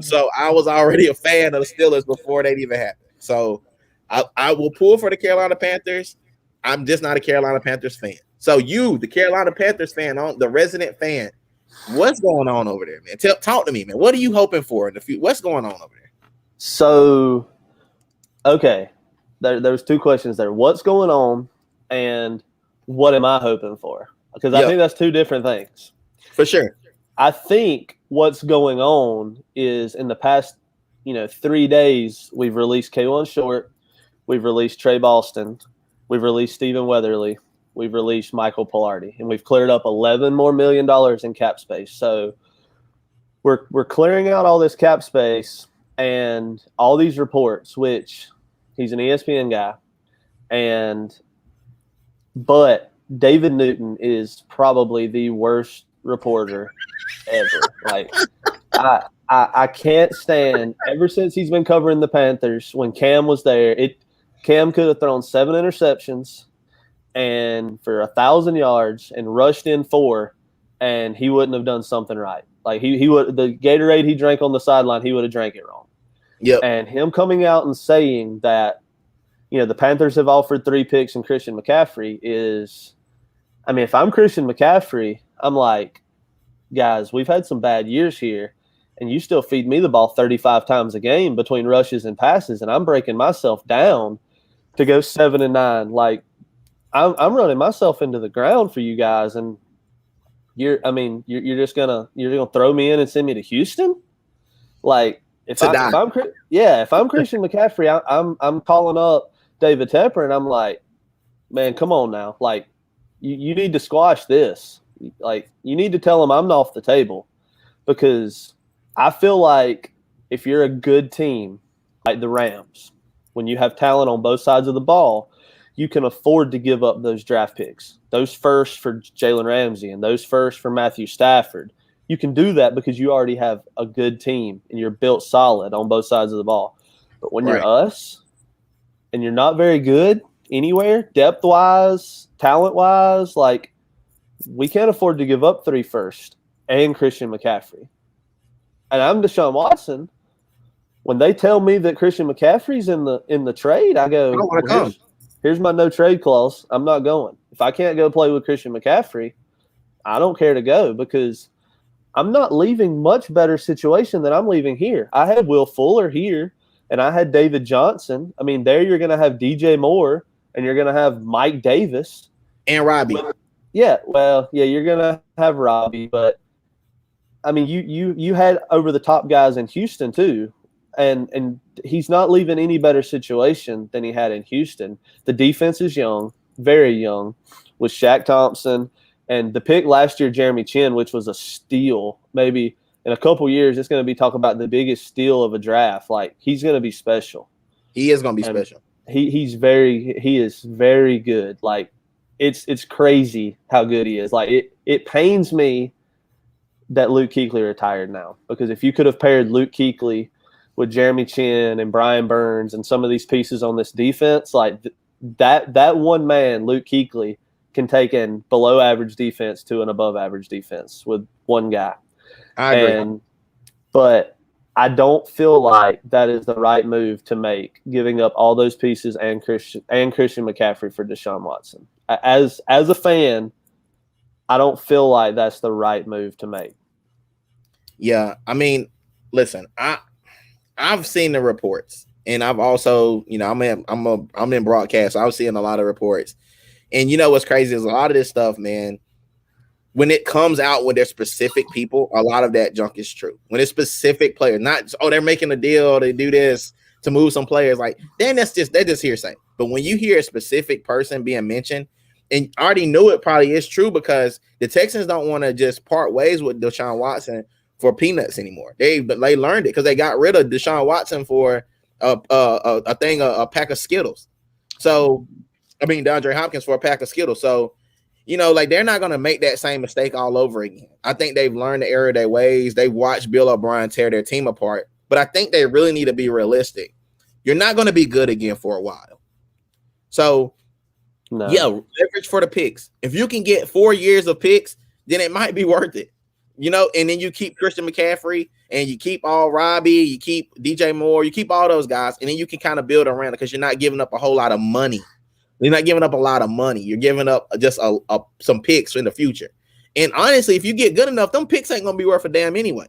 so I was already a fan of the Steelers before they even happened. So I will pull for the Carolina Panthers. I'm just not a Carolina Panthers fan. So you, the Carolina Panthers fan, the resident fan, what's going on over there, man? Talk to me, man. What are you hoping for in the future? What's going on over there? So, okay, there's 2 questions there. What's going on, and what am I hoping for? Because I think that's 2 different things. For sure. I think what's going on is in the past, 3 days, we've released K1 Short, we've released Trey Boston, we've released Stephen Weatherly, we've released Michael Pilardi, and we've cleared up $11 more million in cap space. So we're clearing out all this cap space and all these reports, which he's an ESPN guy, but David Newton is probably the worst reporter ever. Like, I can't stand, ever since he's been covering the Panthers, when Cam was there, Cam could have thrown 7 interceptions and for 1,000 yards and rushed in 4, and he wouldn't have done something right. Like, he would, the Gatorade he drank on the sideline, he would have drank it wrong. Yep. And him coming out and saying that, the Panthers have offered 3 picks and Christian McCaffrey is, I mean, if I'm Christian McCaffrey, I'm like, guys, we've had some bad years here, and you still feed me the ball 35 times a game between rushes and passes, and I'm breaking myself down to go 7-9. Like, I'm running myself into the ground for you guys, and you're just gonna throw me in and send me to Houston? Like, if I'm Christian McCaffrey, I'm calling up David Tepper, and I'm like, man, come on now. Like, you need to squash this. Like, you need to tell him I'm off the table, because I feel like if you're a good team like the Rams, when you have talent on both sides of the ball, you can afford to give up those draft picks, those firsts for Jalen Ramsey and those firsts for Matthew Stafford. You can do that because you already have a good team and you're built solid on both sides of the ball. But when you're us and you're not very good anywhere, depth-wise, talent-wise, like, we can't afford to give up 3 firsts and Christian McCaffrey. And I'm Deshaun Watson. When they tell me that Christian McCaffrey's in the trade, I go, here's my no trade clause. I'm not going. If I can't go play with Christian McCaffrey, I don't care to go, because I'm not leaving much better situation than I'm leaving here. I had Will Fuller here, and I had David Johnson. I mean, there you're going to have DJ Moore, and you're going to have Mike Davis. And Robbie. You're going to have Robbie. But, I mean, you had over-the-top guys in Houston too, and he's not leaving any better situation than he had in Houston. The defense is young, very young, with Shaq Thompson. And the pick last year, Jeremy Chin, which was a steal. Maybe in a couple years, it's going to be talk about the biggest steal of a draft. Like, he's going to be special. He is going to be special. He is very good. Like, it's crazy how good he is. Like, it pains me that Luke Kuechly retired now, because if you could have paired Luke Kuechly with Jeremy Chin and Brian Burns and some of these pieces on this defense, like that one man, Luke Kuechly, can take an below average defense to an above average defense with one guy. I agree. But I don't feel like that is the right move to make, giving up all those pieces and Christian McCaffrey for Deshaun Watson. As a fan, I don't feel like that's the right move to make. Yeah, I mean, listen, I've seen the reports, and I've also, I'm in broadcast, so I was seeing a lot of reports. And what's crazy is a lot of this stuff, man, when it comes out with their specific people, a lot of that junk is true. When it's specific players, not, they're making a deal, they do this to move some players, like, then they're just hearsay. But when you hear a specific person being mentioned, and I already knew it probably is true, because the Texans don't want to just part ways with Deshaun Watson for peanuts anymore. They learned it because they got rid of Deshaun Watson for a pack of Skittles. So, I mean, DeAndre Hopkins for a pack of Skittles. So, like, they're not going to make that same mistake all over again. I think they've learned the error of their ways. They've watched Bill O'Brien tear their team apart. But I think they really need to be realistic. You're not going to be good again for a while. So, leverage for the picks. If you can get 4 years of picks, then it might be worth it. And then you keep Christian McCaffrey, and you keep all Robbie, you keep DJ Moore, you keep all those guys, and then you can kind of build around it, because you're not giving up a whole lot of money. You're not giving up a lot of money. You're giving up just some picks in the future. And honestly, if you get good enough, them picks ain't gonna be worth a damn anyway.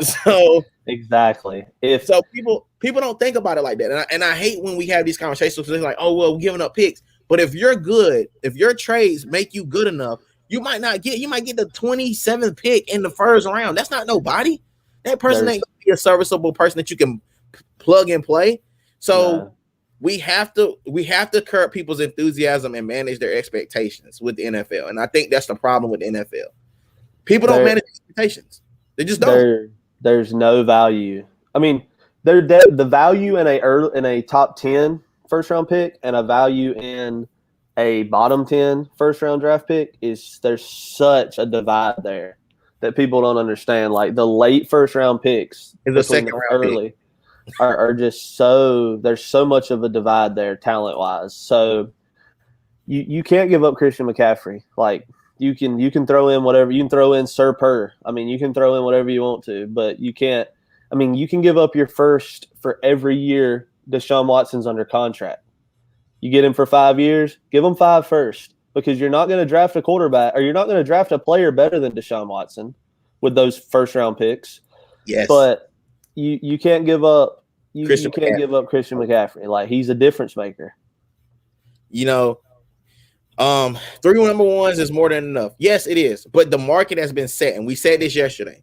So exactly. So people don't think about it like that, and I hate when we have these conversations because they're like, oh well, we're giving up picks. But if you're good, if your trades make you good enough, you might get the 27th pick in the first round. That's not nobody. That person ain't gonna be a serviceable person that you can plug and play. So we have to curb people's enthusiasm and manage their expectations with the NFL. And I think that's the problem with the NFL. People don't manage expectations. They just don't. There's no value. I mean, the value in a top 10 first round pick and a value in a bottom 10 first-round draft pick is there's such a divide there that people don't understand. Like the late first-round picks It's a between second the round pick. early are just so – there's so much of a divide there talent-wise. So you can't give up Christian McCaffrey. Like you can throw in whatever – you can throw in Sir Purr. I mean, you can throw in whatever you want to, but you can't – I mean, you can give up your first for every year Deshaun Watson's under contract. You get him for 5 years, give him 5 first, because you're not going to draft a quarterback or you're not going to draft a player better than Deshaun Watson with those first-round picks. Yes. But you can't give up you Christian can't McCaffrey. give up Christian McCaffrey. Like he's a difference maker. You know, 3 number ones is more than enough. Yes, it is. But the market has been set, and we said this yesterday.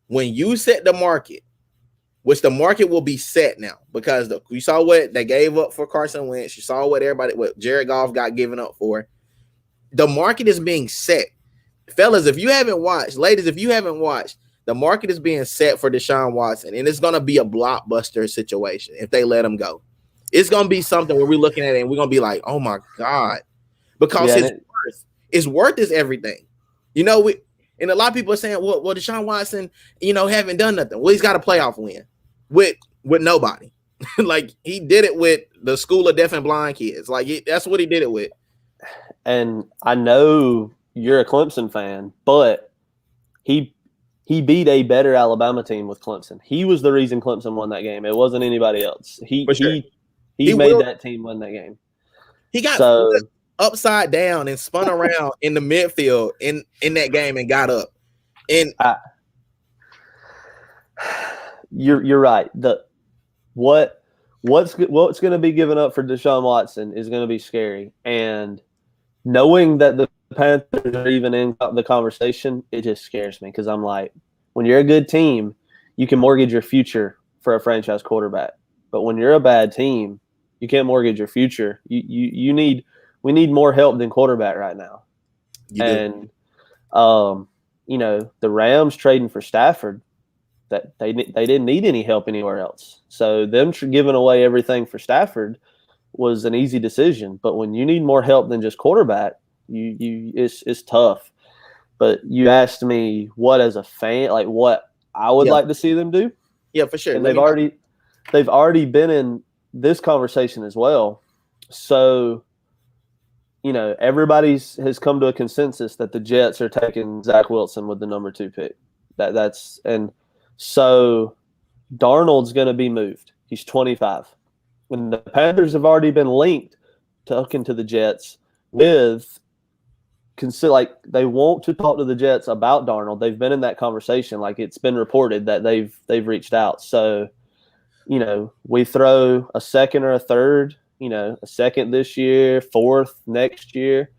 When you set the market, which the market will be set now, because you saw what they gave up for Carson Wentz. You saw what Jared Goff got given up for. The market is being set. Fellas, if you haven't watched, ladies, if you haven't watched, the market is being set for Deshaun Watson, and it's going to be a blockbuster situation if they let him go. It's going to be something where we're looking at it and we're going to be like, oh, my God. Because his worth is everything. You know, and a lot of people are saying, well, Deshaun Watson, haven't done nothing. Well, he's got a playoff win with nobody. Like, he did it with the school of deaf and blind kids. Like, that's what he did it with. And I know you're a Clemson fan, but he beat a better Alabama team with Clemson. He was the reason Clemson won that game. It wasn't anybody else. He made that team win that game. He got upside down and spun around in the midfield in that game and got up. And you're right. What's going to be given up for Deshaun Watson is going to be scary. And knowing that the Panthers are even in the conversation, it just scares me because I'm like, when you're a good team, you can mortgage your future for a franchise quarterback. But when you're a bad team, you can't mortgage your future. We need more help than quarterback right now. And the Rams trading for Stafford, that they didn't need any help anywhere else. So them giving away everything for Stafford was an easy decision. But when you need more help than just quarterback, it's tough. But you asked me what as a fan, like what I would like to see them do. Yeah, for sure. And they've already been in this conversation as well. So, everybody has come to a consensus that the Jets are taking Zach Wilson with the number 2 pick. So Darnold's going to be moved. He's 25. And the Panthers have already been linked talking to the Jets with they want to talk to the Jets about Darnold. They've been in that conversation. Like it's been reported that they've reached out. So, we throw a second or a third, a second this year, 4th next year,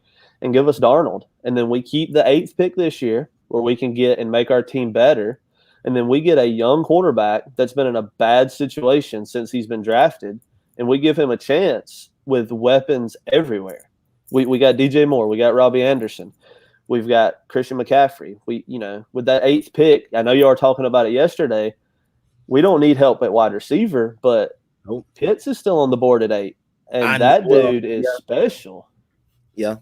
and give us Darnold. And then we keep the 8th pick this year where we can get and make our team better. And then we get a young quarterback that's been in a bad situation since he's been drafted, and we give him a chance with weapons everywhere. We got DJ Moore, we got Robbie Anderson, we've got Christian McCaffrey. With that 8th pick, I know you were talking about it yesterday. We don't need help at wide receiver, but Pitts is still on the board at 8, and that dude is special. Yeah.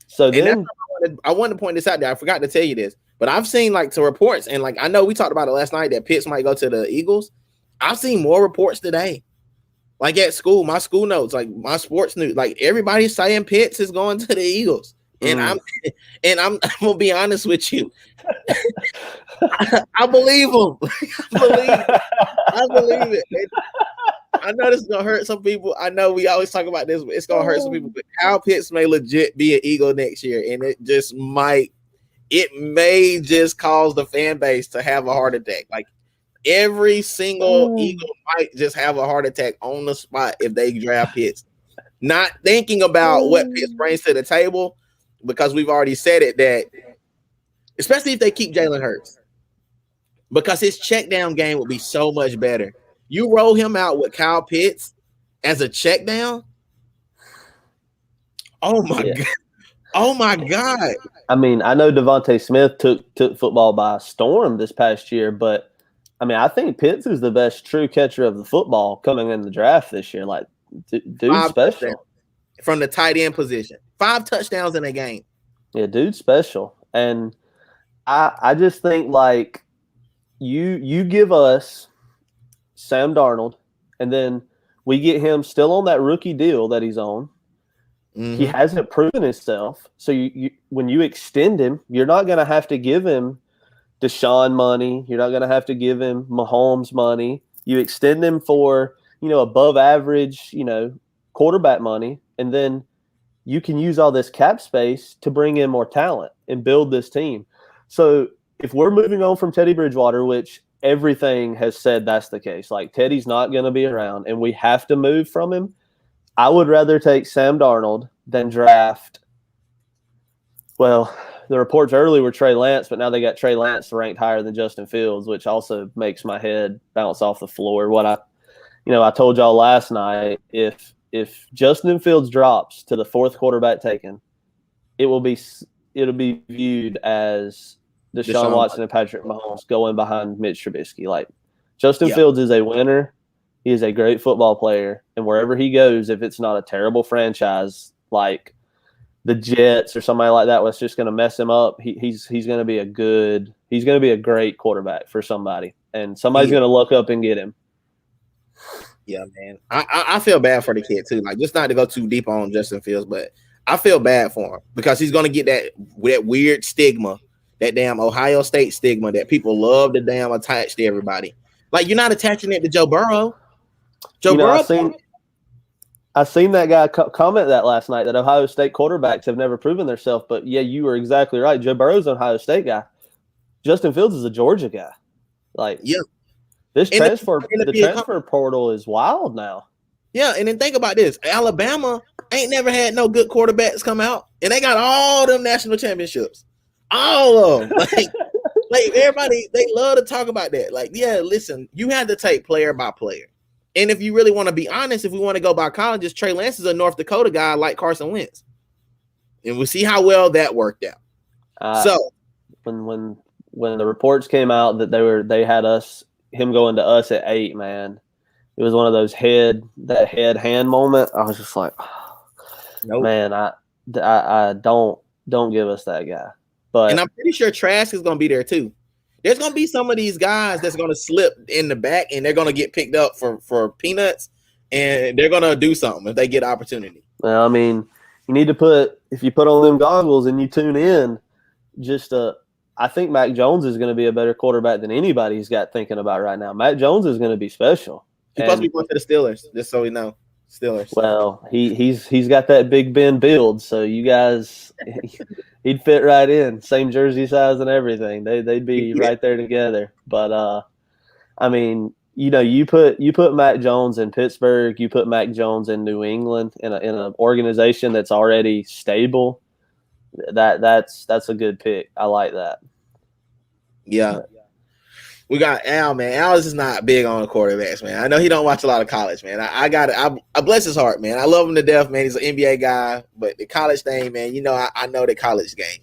So then I wanted to point this out there. I forgot to tell you this. But I've seen some reports, and I know we talked about it last night that Pitts might go to the Eagles. I've seen more reports today. Like at school, my school notes, like my sports news, like everybody's saying Pitts is going to the Eagles. And I'm gonna be honest with you. I believe him. I believe it. I know this is gonna hurt some people. I know we always talk about this, but it's gonna hurt some people. But Kyle Pitts may legit be an Eagle next year, and it may just cause the fan base to have a heart attack. Like every single Eagle might just have a heart attack on the spot if they draft Pitts, not thinking about what Pitts brings to the table, because we've already said it that, especially if they keep Jalen Hurts, because his check down game will be so much better. You roll him out with Kyle Pitts as a check down. Oh my God. I mean, I know Devontae Smith took football by storm this past year, but I mean, I think Pitts is the best true catcher of the football coming in the draft this year. Like, dude's special. from the tight end position. 5 touchdowns in a game. Yeah, dude's special. And I just think like you give us Sam Darnold, and then we get him still on that rookie deal that he's on. Mm-hmm. He hasn't proven himself. So you when you extend him, you're not going to have to give him Deshaun money. You're not going to have to give him Mahomes money. You extend him for, above average, quarterback money, and then you can use all this cap space to bring in more talent and build this team. So if we're moving on from Teddy Bridgewater, which everything has said that's the case, like Teddy's not going to be around and we have to move from him, I would rather take Sam Darnold than draft. Well, the reports early were Trey Lance, but now they got Trey Lance ranked higher than Justin Fields, which also makes my head bounce off the floor. What I told y'all last night, if Justin Fields drops to the 4th quarterback taken, it'll be viewed as Deshaun Watson and Patrick Mahomes going behind Mitch Trubisky. Like, Justin Fields is a winner. He is a great football player, and wherever he goes, if it's not a terrible franchise like the Jets or somebody like that, was just going to mess him up, he's going to be a great quarterback for somebody, and somebody's going to look up and get him. Yeah, man. I feel bad for the kid too. Like, just not to go too deep on Justin Fields, but I feel bad for him because he's going to get that weird stigma, that damn Ohio State stigma that people love to damn attach to everybody. Like, you're not attaching it to Joe Burrow. I seen that guy comment that last night, that Ohio State quarterbacks have never proven themselves. But yeah, you were exactly right. Joe Burrow's an Ohio State guy. Justin Fields is a Georgia guy. Like, this transfer portal is wild now. Yeah, and then think about this: Alabama ain't never had no good quarterbacks come out, and they got all them national championships, all of them. Like everybody, they love to talk about that. Like, yeah, listen, you had to take player by player. And if you really want to be honest, if we want to go by colleges, Trey Lance is a North Dakota guy like Carson Wentz. And we'll see how well that worked out. So when the reports came out that they had him going to us at 8, man, it was one of those head-hand moment. I was just like, man, I don't give us that guy. But and I'm pretty sure Trask is going to be there too. There's going to be some of these guys that's going to slip in the back, and they're going to get picked up for peanuts, and they're going to do something if they get opportunity. Well, I mean, you need to if you put on them goggles and you tune in, I think Mac Jones is going to be a better quarterback than anybody's got thinking about right now. Mac Jones is going to be special. He's supposed to be going to the Steelers, just so we know. Steelers. Well, he's got that Big Ben build, so you guys, he'd fit right in. Same jersey size and everything. They'd be right there together. But I mean, you put Mac Jones in Pittsburgh, you put Mac Jones in New England in an organization that's already stable. That's a good pick. I like that. Yeah. We got Al, man. Al is just not big on the quarterbacks, man. I know he don't watch a lot of college, man. I got it. I bless his heart, man. I love him to death, man. He's an NBA guy, but the college thing, man, I know the college game.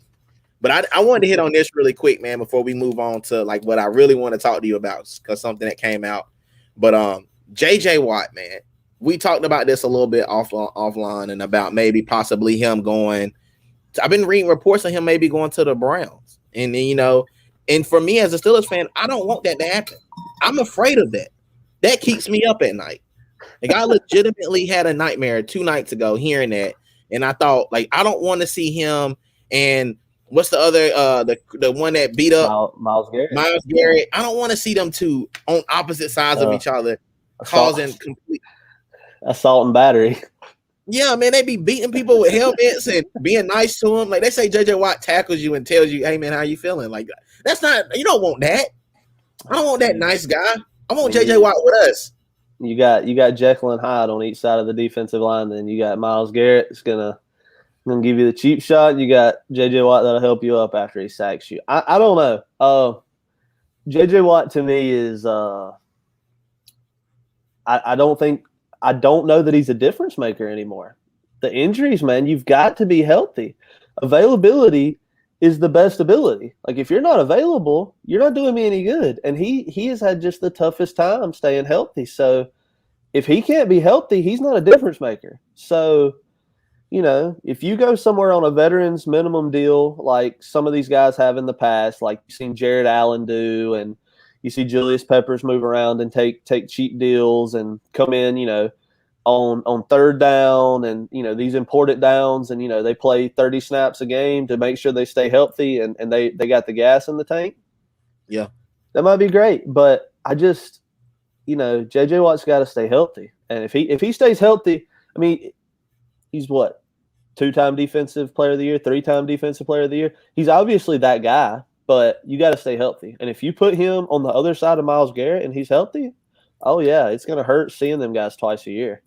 But I wanted to hit on this really quick, man, before we move on to like what I really want to talk to you about, because something that came out. But JJ Watt, man, we talked about this a little bit offline and about maybe possibly him going. I've been reading reports of him maybe going to the Browns, and then and for me as a Steelers fan, I don't want that to happen. I'm afraid of that. That keeps me up at night. Like, I legitimately had a nightmare 2 nights ago hearing that, and I thought, like, I don't want to see him and what's the other the one that beat up Myles Garrett. I don't want to see them two on opposite sides of each other, causing complete assault and battery. Yeah, man, they be beating people with helmets and being nice to them. Like, they say JJ Watt tackles you and tells you, "Hey, man, how you feeling?" Like, that's not. You don't want that. I don't want that nice guy. I want JJ Watt with us. You got Jekyll and Hyde on each side of the defensive line. Then you got Myles Garrett. It's gonna give you the cheap shot. You got JJ Watt that'll help you up after he sacks you. I don't know. JJ Watt to me is. I don't know that he's a difference maker anymore. The injuries, man, you've got to be healthy. Availability is the best ability. Like, if you're not available, you're not doing me any good. And he has had just the toughest time staying healthy. So if he can't be healthy, he's not a difference maker. So if you go somewhere on a veterans minimum deal, like some of these guys have in the past, like you've seen Jared Allen do, and you see Julius Peppers move around and take cheap deals and come in, on third down and, these important downs, and, they play 30 snaps a game to make sure they stay healthy and they got the gas in the tank. Yeah. That might be great. But I just, JJ Watt's got to stay healthy. And if he stays healthy, I mean, he's what? 2-time defensive player of the year, 3-time defensive player of the year. He's obviously that guy, but you got to stay healthy. And if you put him on the other side of Myles Garrett and he's healthy, oh yeah, it's going to hurt seeing them guys twice a year.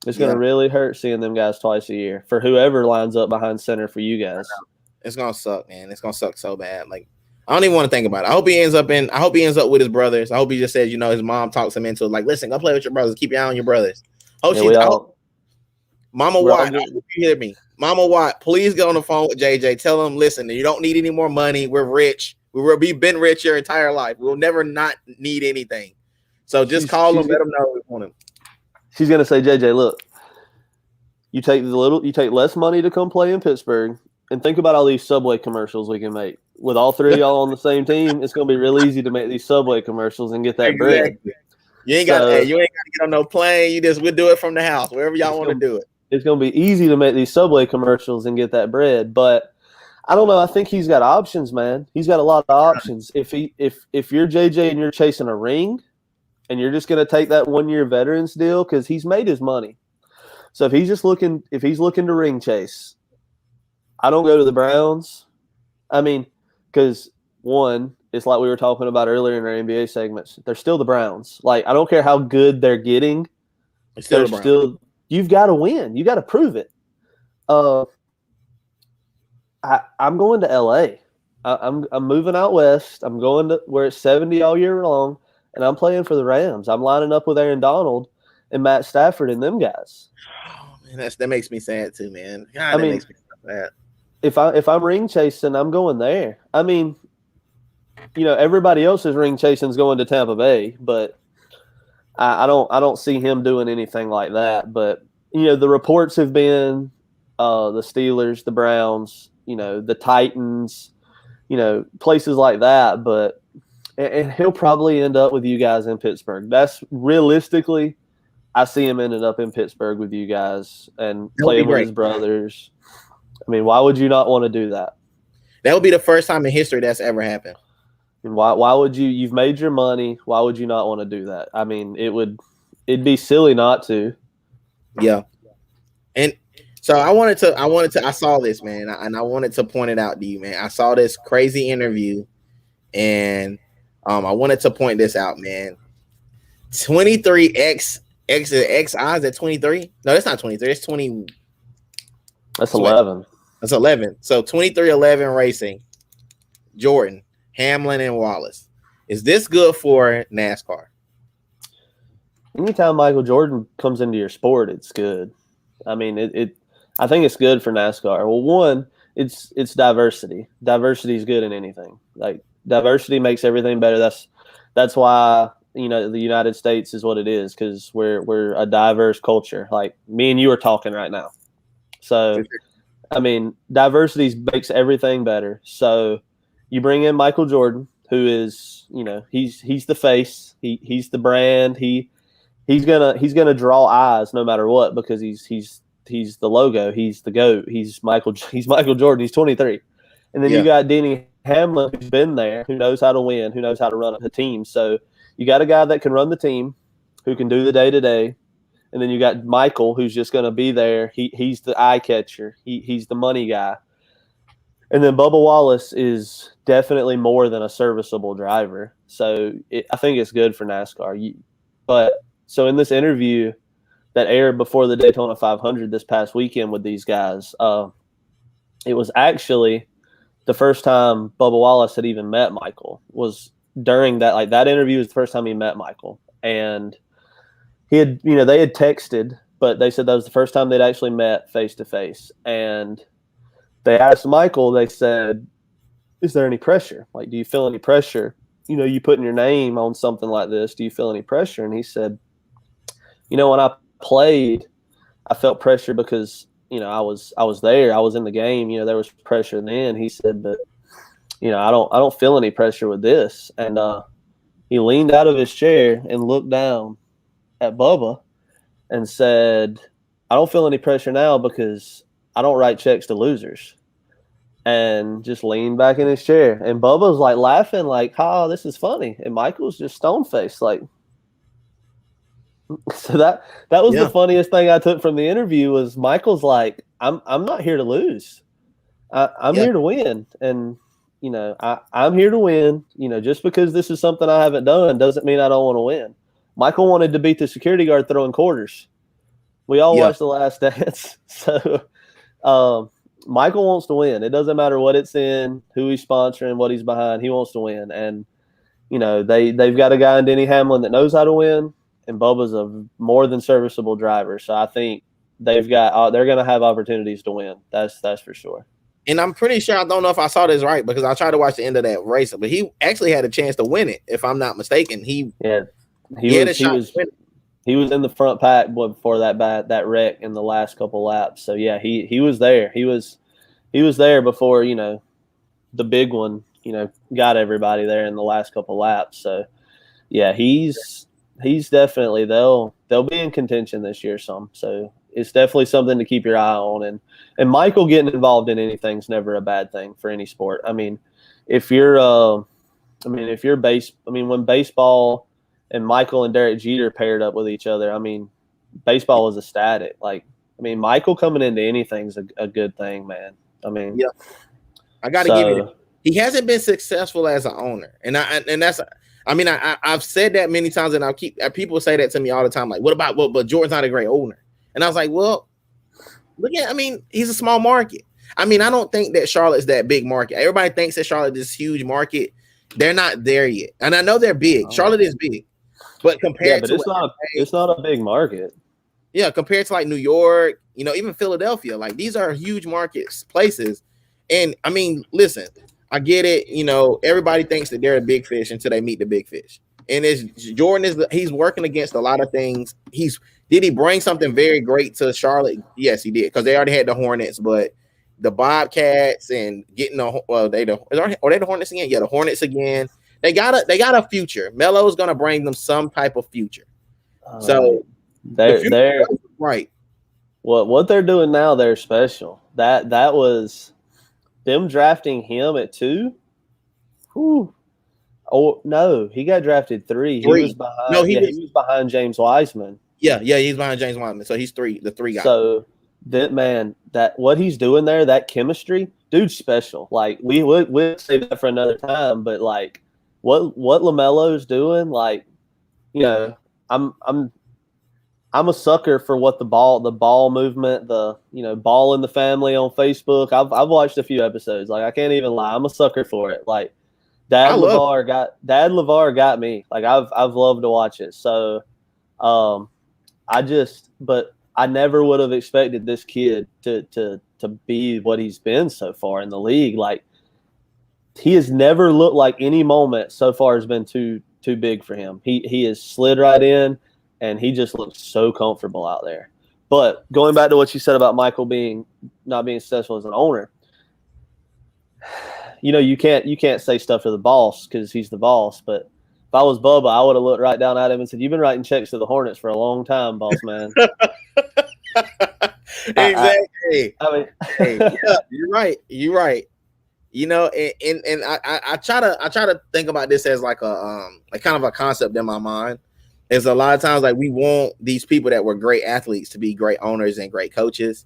It's going to really hurt seeing them guys twice a year for whoever lines up behind center for you guys. It's going to suck, man. It's going to suck so bad. Like, I don't even want to think about it. I hope he ends up with his brothers. I hope he just says, his mom talks him into it. Like, listen, go play with your brothers. Keep your eye on your brothers. Mama Watt, you hear me? Mama Watt, please get on the phone with JJ. Tell him, listen, you don't need any more money. We're rich. We've been rich your entire life. We'll never not need anything. So just call him, let him know we want him. She's gonna say, JJ, look, you take less money to come play in Pittsburgh, and think about all these Subway commercials we can make. With all three of y'all on the same team, it's gonna be real easy to make these Subway commercials and get that bread. You ain't got to get on no plane. We'll do it from the house, wherever y'all want to do it. It's going to be easy to make these Subway commercials and get that bread. But I don't know. I think he's got options, man. He's got a lot of options. If you're JJ and you're chasing a ring and you're just going to take that 1-year veterans deal, because he's made his money. So if he's looking to ring chase, I don't go to the Browns. I mean, because one, it's like we were talking about earlier in our NBA segments. They're still the Browns. Like, I don't care how good they're getting. You've got to win. You got to prove it. I'm going to LA. I'm moving out west. I'm going to where it's 70 all year long, and I'm playing for the Rams. I'm lining up with Aaron Donald and Matt Stafford and them guys. Oh man, that makes me sad too, man. God, makes me sad. If I'm ring chasing, I'm going there. I mean, everybody else's ring chasing is going to Tampa Bay, but I don't see him doing anything like that. But the reports have been the Steelers, the Browns, the Titans, places like that. But and he'll probably end up with you guys in Pittsburgh. That's realistically, I see him ending up in Pittsburgh with you guys and playing with his brothers. I mean, why would you not want to do that? That would be the first time in history that's ever happened. And why would you? You've made your money. Why would you not want to do that? I mean, it'd be silly not to. Yeah. And so I saw this, man, and I wanted to point it out to you, man. I saw this crazy interview, and I wanted to point this out, man. 23x odds at 23. No, that's not 23. It's 20. That's 11. That's 11. So 23-11 Racing, Jordan, Hamlin, and Wallace. Is this good for NASCAR? Anytime Michael Jordan comes into your sport, it's good. I mean, I think it's good for NASCAR. Well, one, it's diversity. Diversity is good in anything. Like, diversity makes everything better. That's why the United States is what it is, because we're a diverse culture. Like me and you are talking right now. So, I mean, diversity makes everything better. So, you bring in Michael Jordan, who is, he's the face. He's the brand. He's gonna draw eyes no matter what, because he's the logo. He's the GOAT. He's Michael Jordan. He's 23. And then you got Denny Hamilin, who's been there, who knows how to win, who knows how to run a team. So you got a guy that can run the team, who can do the day-to-day. And then you got Michael, who's just going to be there. He's the eye catcher. He's the money guy. And then Bubba Wallace is definitely more than a serviceable driver. So I think it's good for NASCAR. So in this interview that aired before the Daytona 500 this past weekend with these guys, it was actually the first time Bubba Wallace had even met Michael. Was during that, like, that interview was the first time he met Michael. And they had texted, but they said that was the first time they'd actually met face to face. And they asked Michael, they said, is there any pressure? Like, do you feel any pressure? You putting your name on something like this, do you feel any pressure? And he said, when I played, I felt pressure because I was there. I was in the game. There was pressure then. He said, but I don't feel any pressure with this. And he leaned out of his chair and looked down at Bubba and said, I don't feel any pressure now because I don't write checks to losers. And just leaned back in his chair. And Bubba's like laughing, like, "Oh, this is funny." And Michael's just stone faced, like. So that was the funniest thing I took from the interview was Michael's like, "I'm not here to lose. I'm here to win, and I'm here to win. Just because this is something I haven't done doesn't mean I don't want to win." Michael wanted to beat the security guard throwing quarters. We all watched The Last Dance, so. Michael wants to win. It doesn't matter what it's in, who he's sponsoring, what he's behind. He wants to win. And, they've got a guy in Denny Hamilin that knows how to win, and Bubba's a more than serviceable driver. So I think they're going to have opportunities to win. That's for sure. And I'm pretty sure, I don't know if I saw this right because I tried to watch the end of that race, but he actually had a chance to win it, if I'm not mistaken. He was in the front pack before that wreck in the last couple laps. So yeah, he was there. He was there before the big one got everybody there in the last couple laps. So yeah, he's definitely they'll be in contention this year some. So it's definitely something to keep your eye on. And Michael getting involved in anything's never a bad thing for any sport. I mean, when baseball and Michael and Derek Jeter paired up with each other, I mean, baseball was ecstatic. Michael coming into anything's a good thing, man. I got to give it. He hasn't been successful as an owner, I've said that many times, and people say that to me all the time. Like, but Jordan's not a great owner, and I was like, well, he's a small market. I don't think that Charlotte's that big market. Everybody thinks that Charlotte is this huge market. They're not there yet, and I know they're big. Charlotte is big. But compared to it's not a big market. Yeah, compared to like New York, even Philadelphia, like these are huge markets, places. And listen, I get it. Everybody thinks that they're a big fish until they meet the big fish. And he's working against a lot of things. Did he bring something very great to Charlotte? Yes, he did, because they already had the Hornets, but the Bobcats and getting are they the Hornets again? Yeah, the Hornets again. They got a future. Melo's gonna bring them some type of future. So they're right. What they're doing now, they're special. That was them drafting him at 2. Whew. Oh no, he got drafted 3. He was behind. No, he was behind James Wiseman. Yeah, he's behind James Wiseman. So he's 3, the 3 guy. So that man, that what he's doing there, that chemistry, dude's special. Like we'll save that for another time, but like. What LaMelo's doing, I'm a sucker for what the ball movement, ball in the family on Facebook. I've watched a few episodes. Like I can't even lie, I'm a sucker for it. Like Dad LeVar got me. Like I've loved to watch it. So, but I never would have expected this kid to be what he's been so far in the league. Like. He has never looked like any moment so far has been too big for him. He has slid right in, and he just looks so comfortable out there. But going back to what you said about Michael not being successful as an owner, you can't say stuff to the boss because he's the boss. But if I was Bubba, I would have looked right down at him and said, "You've been writing checks to the Hornets for a long time, boss man." Exactly. You're right. And I try to think about this as like a kind of a concept in my mind. Is a lot of times like we want these people that were great athletes to be great owners and great coaches,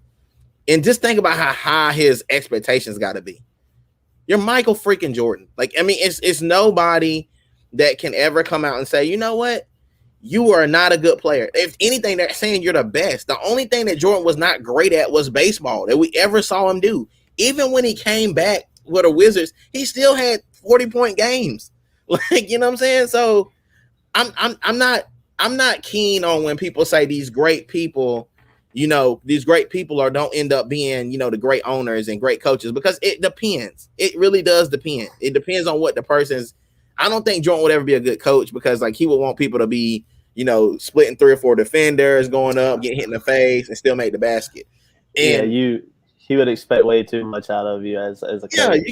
and just think about how high his expectations got to be. You're Michael freaking Jordan. It's nobody that can ever come out and say, you know what, you are not a good player. If anything, they're saying you're the best. The only thing that Jordan was not great at was baseball that we ever saw him do. Even when he came back with the Wizards, he still had 40-point games. Like, you know what I'm saying? So I'm not keen on when people say these great people, don't end up being, the great owners and great coaches, because it depends. It really does depend. It depends on what the person's. I don't think Jordan would ever be a good coach because like he would want people to be, splitting 3 or 4 defenders, going up, getting hit in the face and still make the basket. And he would expect way too much out of you as a coach.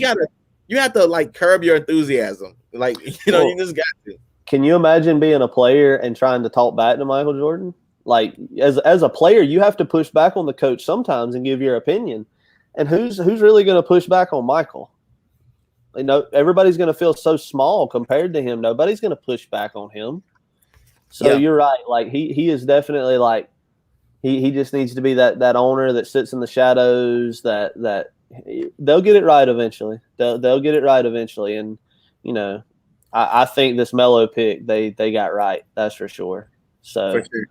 You have to like curb your enthusiasm. Like, you just got to. Can you imagine being a player and trying to talk back to Michael Jordan? Like as a player, you have to push back on the coach sometimes and give your opinion. And who's really going to push back on Michael? Everybody's going to feel so small compared to him. Nobody's going to push back on him. So You're right. Like he is definitely like he just needs to be that owner that sits in the shadows. That they'll get it right eventually. They'll get it right eventually. And I think this Melo pick they got right. That's for sure. So. For sure.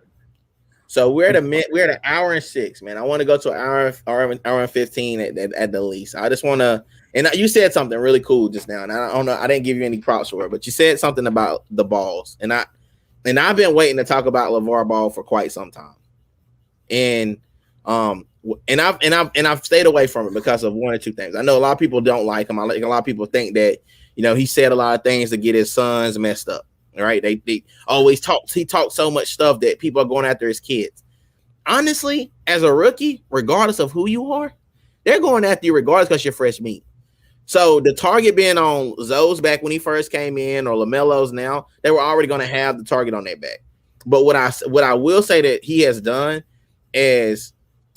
So we're at an hour and 6, man. I want to go to an hour and 15 at the least. I just want to, and you said something really cool just now, and I don't know, I didn't give you any props for it, but you said something about the balls, and I've been waiting to talk about LeVar Ball for quite some time, and I've stayed away from it because of one or two things. I know a lot of people don't like him. A lot of people think that he said a lot of things to get his sons messed up. Right? They always talk. He talks so much stuff that people are going after his kids. Honestly, as a rookie, regardless of who you are, they're going after you regardless because you're fresh meat. So the target being on Zoe's back when he first came in, or LaMelo's now, they were already going to have the target on their back. But what I will say that he has done is,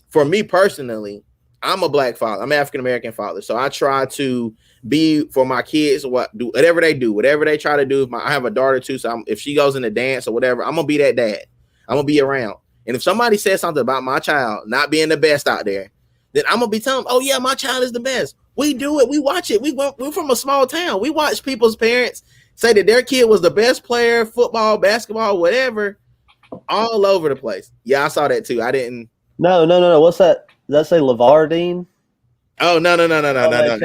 for me personally, I'm a black father. I'm an African-American father. So I try to be for my kids, whatever they do, whatever they try to do. I have a daughter too. So if she goes in the dance or whatever, I'm going to be that dad. I'm going to be around. And if somebody says something about my child not being the best out there, then I'm going to be telling them, oh yeah, my child is the best. We do it. We watch it. We're from a small town. We watch people's parents say that their kid was the best player, football, basketball, whatever, all over the place. Yeah, I saw that too. I didn't. No. What's that? Does that say LeVar Dean? Oh no.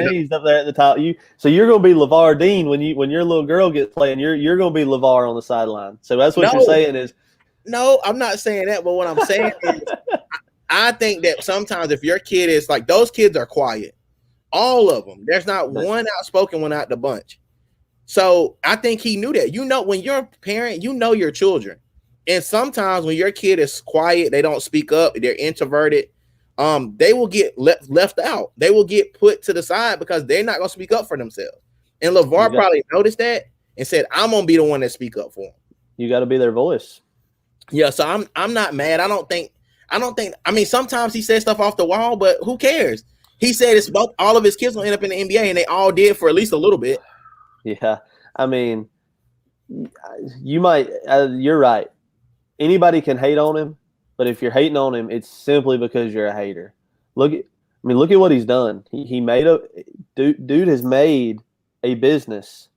He's up there at the top. So you're gonna be LeVar Dean when your little girl gets playing. You're gonna be LeVar on the sideline. So that's what you're saying is. No, I'm not saying that. But what I'm saying is, I think that sometimes if your kid is like, those kids are quiet, all of them. There's not one outspoken one out the bunch. So I think he knew that. When you're a parent, your children, and sometimes when your kid is quiet, they don't speak up, they're introverted. They will get left out. They will get put to the side because they're not going to speak up for themselves. And LeVar probably noticed that and said, "I'm going to be the one that speak up for them." You got to be their voice. Yeah, so I'm not mad. I don't think. I mean, sometimes he says stuff off the wall, but who cares? He said it's both. All of his kids will end up in the NBA, and they all did for at least a little bit. Yeah, I mean, you might. You're right. Anybody can hate on him. But if you're hating on him, it's simply because you're a hater. Look at what he's done. He made dude has made a business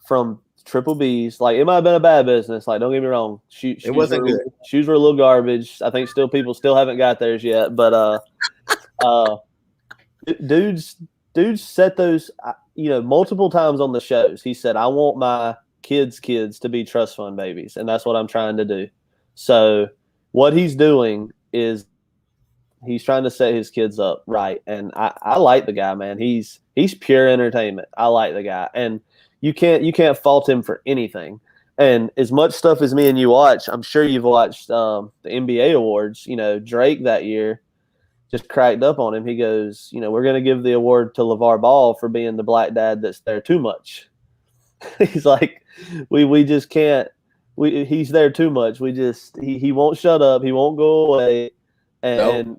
from triple B's. Like, it might have been a bad business. Like, don't get me wrong. It wasn't good. Shoes were a little garbage. I think people still haven't got theirs yet. But dudes set those. Multiple times on the shows. He said, "I want my kids to be trust fund babies," and that's what I'm trying to do. So. What he's doing is he's trying to set his kids up right. And I like the guy, man. He's pure entertainment. I like the guy. And you can't fault him for anything. And as much stuff as me and you watch, I'm sure you've watched the NBA awards. Drake that year just cracked up on him. He goes, we're going to give the award to LeVar Ball for being the black dad that's there too much. He's like, we just can't. He's there too much. He won't shut up. He won't go away, and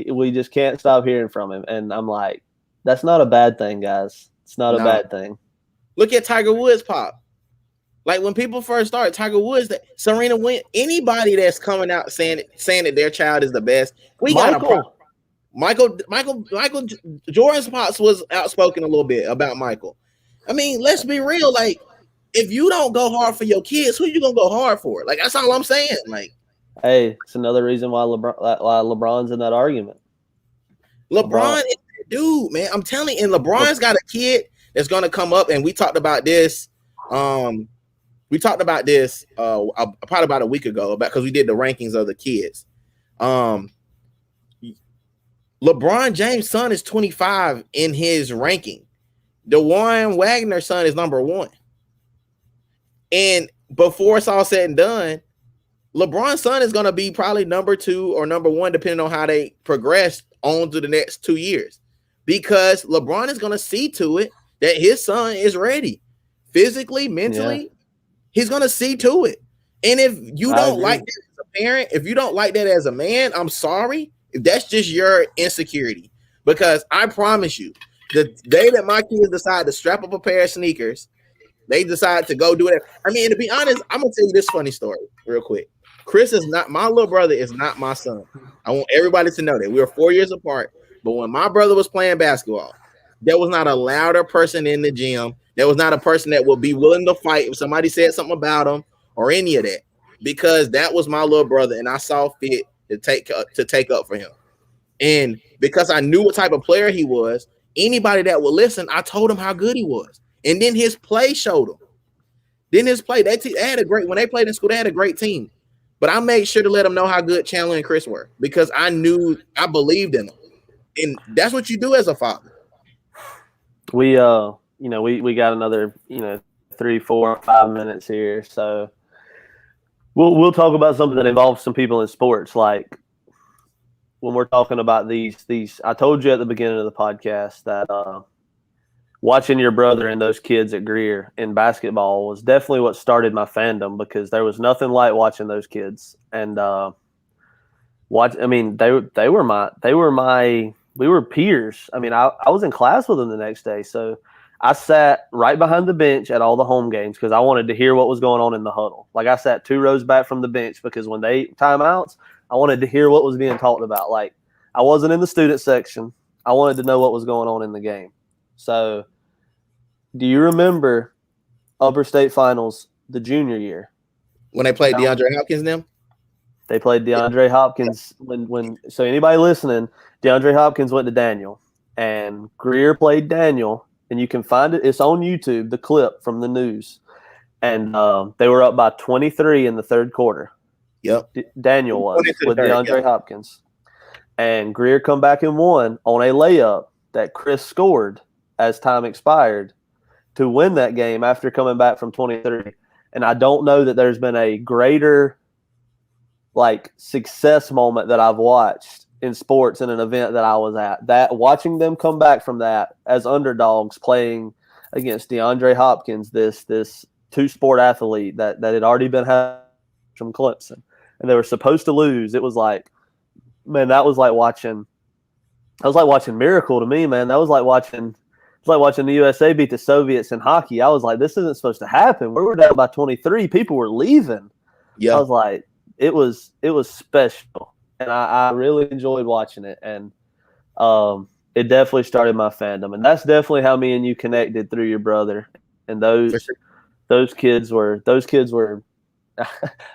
we just can't stop hearing from him. And I'm like, that's not a bad thing, guys. It's not a bad thing. Look at Tiger Woods pop. Like when people first started, Tiger Woods, Serena Williams, anybody that's coming out saying that their child is the best, got a problem. Michael Jordan's pops was outspoken a little bit about Michael. I mean, let's be real, like. If you don't go hard for your kids, who you gonna go hard for? Like, that's all I'm saying. Like, hey, it's another reason why LeBron's in that argument. LeBron is that dude, man. I'm telling you, and LeBron's got a kid that's gonna come up, and we talked about this. Probably about a week ago because we did the rankings of the kids. LeBron James' son is 25 in his ranking. DeWan Wagner's son is number 1. And before it's all said and done, LeBron's son is going to be probably number 2 or number 1, depending on how they progress on to the next 2 years, because LeBron is going to see to it that his son is ready physically, mentally. He's going to see to it. And if you don't like that as a parent, if you don't like that as a man, I'm sorry. If that's just your insecurity, because I promise you, the day that my kids decide to strap up a pair of sneakers, they decide to go do it. I mean, to be honest, I'm going to tell you this funny story real quick. Chris is not, my little brother is not my son. I want everybody to know that. We were 4 years apart. But when my brother was playing basketball, there was not a louder person in the gym. There was not a person that would be willing to fight if somebody said something about him or any of that, because that was my little brother, and I saw fit to take up for him. And because I knew what type of player he was, anybody that would listen, I told him how good he was. And then his play showed him. Then his play, they had a great, when they played in school, they had a great team. But I made sure to let them know how good Chandler and Chris were, because I knew, I believed in them. And that's what you do as a father. We got another, 3, 4, 5 minutes here. So we'll talk about something that involves some people in sports. Like when we're talking about these, I told you at the beginning of the podcast that watching your brother and those kids at Greer in basketball was definitely what started my fandom, because there was nothing like watching those kids. And we were peers. I mean, I was in class with them the next day. So I sat right behind the bench at all the home games because I wanted to hear what was going on in the huddle. Like, I sat 2 rows back from the bench because when they timeouts, I wanted to hear what was being talked about. Like, I wasn't in the student section. I wanted to know what was going on in the game. So do you remember Upper State Finals the junior year? When they played DeAndre Hopkins and them? They played DeAndre Hopkins. So anybody listening, DeAndre Hopkins went to Daniel, and Greer played Daniel, and you can find it. It's on YouTube, the clip from the news. And they were up by 23 in the third quarter. Yep. Daniel was with DeAndre Hopkins. And Greer come back and won on a layup that Chris scored as time expired to win that game after coming back from 23. And I don't know that there's been a greater success moment that I've watched in sports in an event that I was at. That watching them come back from that as underdogs playing against DeAndre Hopkins, this 2-sport athlete that had already been from Clemson, and they were supposed to lose. It was like, man, that was like watching Miracle to me, man. That was like watching the USA beat the Soviets in hockey. I was like, this isn't supposed to happen. We were down by 23. People were leaving. Yeah. I was like, it was special, and I really enjoyed watching it. And it definitely started my fandom, and that's definitely how me and you connected through your brother. And those kids were. I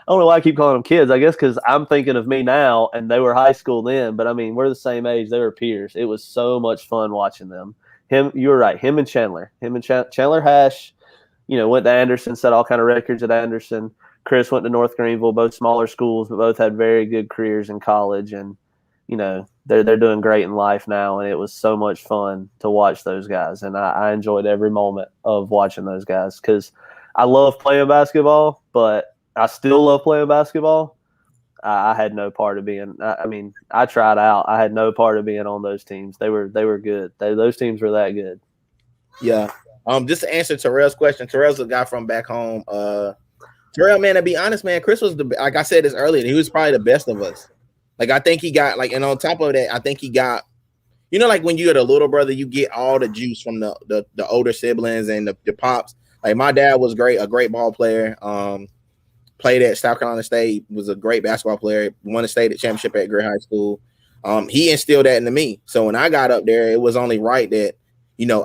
don't know why I keep calling them kids. I guess because I'm thinking of me now, and they were high school then. But I mean, we're the same age. They were peers. It was so much fun watching them. You were right. Him and Chandler. Chandler Hash, went to Anderson, set all kind of records at Anderson. Chris went to North Greenville, both smaller schools, but both had very good careers in college. And, they're doing great in life now. And it was so much fun to watch those guys. And I enjoyed every moment of watching those guys, because I love playing basketball, but I still love playing basketball. I had no part of being. I tried out. I had no part of being on those teams. They were good. Those teams were that good. Yeah. Just to answer Terrell's question. Terrell's a guy from back home. Terrell, man, to be honest, man, Chris was like I said this earlier. He was probably the best of us. Like, I think he got and on top of that, I think he got. Like when you're the little brother, you get all the juice from the older siblings and the pops. Like, my dad was a great ball player. Played at South Carolina State, was a great basketball player, won a state championship at Greer High School. He instilled that into me. So when I got up there, it was only right that,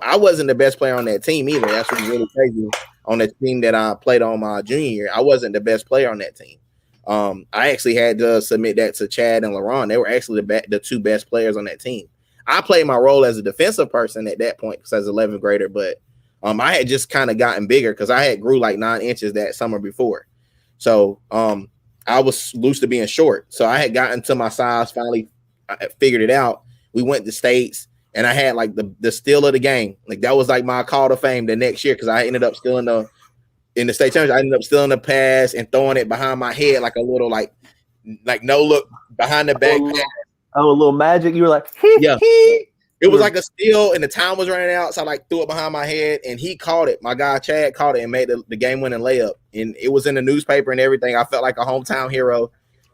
I wasn't the best player on that team either. That's what's really crazy. On the team that I played on my junior year, I wasn't the best player on that team. I actually had to submit that to Chad and LaRon. They were actually the 2 best players on that team. I played my role as a defensive person at that point because I was 11th grader, but I had just kind of gotten bigger because I had grew like 9 inches that summer before. So I was used to being short. So I had gotten to my size, finally I figured it out. We went to states, and I had like the steal of the game. Like, that was like my call to fame the next year, because I ended up stealing in the state championship. I ended up stealing the pass and throwing it behind my head like a little like no look behind the back pass. Oh, a little magic. You were like, yeah. It was like a steal, and the time was running out, so I like threw it behind my head, and he caught it. My guy Chad caught it and made the game-winning layup, and it was in the newspaper and everything. I felt like a hometown hero.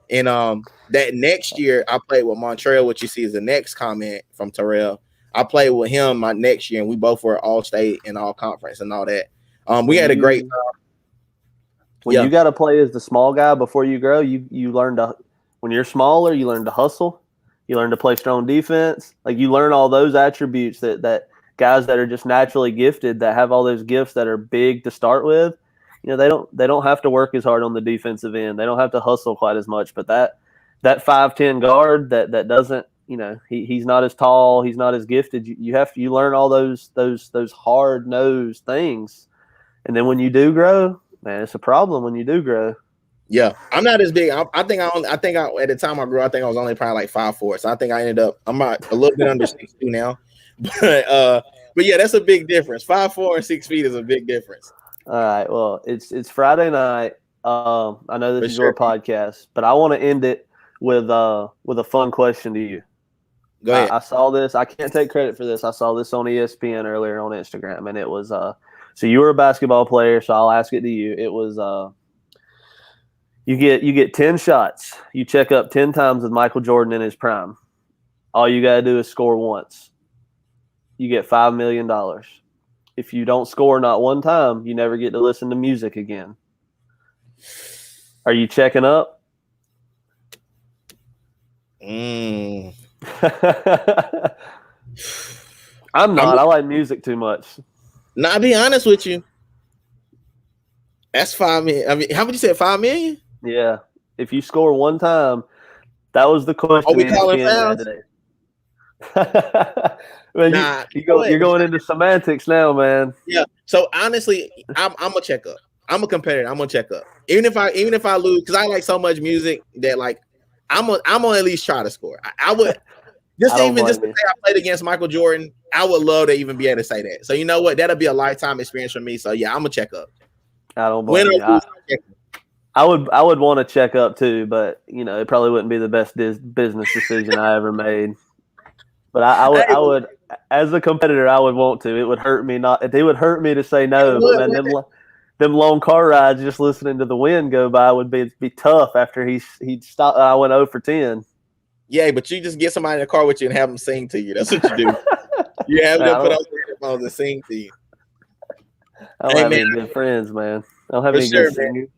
And that next year, I played with Montreal, which you see is the next comment from Terrell. I played with him my next year, and we both were all-state and all-conference and all that. We had a great time. When you got to play as the small guy before you grow, you learn to – when you're smaller, you learn to hustle. You learn to play strong defense. Like you learn all those attributes that guys that are just naturally gifted, that have all those gifts that are big to start with. You know, they don't have to work as hard on the defensive end. They don't have to hustle quite as much. But that 5'10" guard that doesn't, you know, he's not as tall, he's not as gifted. You learn all those hard nosed things, and then when you do grow, man, it's a problem when you do grow. Yeah, I'm not as big. I think at the time I grew, I think I was only probably like 5'4". So I think I ended up, I'm a little bit under 6'2" now. But yeah, that's a big difference. 5'4" and 6 feet is a big difference. All right. Well, it's Friday night. I know this is your podcast, but I want to end it with a fun question to you. Go ahead. I saw this. I can't take credit for this. I saw this on ESPN earlier on Instagram, and it was so you were a basketball player, so I'll ask it to you. It was you get 10 shots. You check up 10 times with Michael Jordan in his prime. All you got to do is score once. You get $5 million. If you don't score not one time, you never get to listen to music again. Are you checking up? I'm not. I like music too much. No, I'll be honest with you. That's $5 million. I mean, how would you say $5 million? Yeah. If you score one time, that was the question. Are we calling fouls? Man, you're going into semantics now, man. Yeah. So honestly, I'm gonna check up. I'm a competitor. I'm gonna check up. Even if I lose, because I like so much music that like I'm gonna at least try to score. I would just to say I played against Michael Jordan. I would love to even be able to say that. So you know what? That'll be a lifetime experience for me. So yeah, I'm gonna check up. I don't blame you. I would want to check up too, but you know it probably wouldn't be the best business decision I ever made. But I would, as a competitor, I would want to. It would hurt me It would hurt me to say no. But man, them long car rides, just listening to the wind go by, would be tough. After he stopped, I went 0 for 10. Yeah, but you just get somebody in the car with you and have them sing to you. That's what you do. You have them put on the headphones and sing to you. I don't have any good friends, man. I don't have any good singers.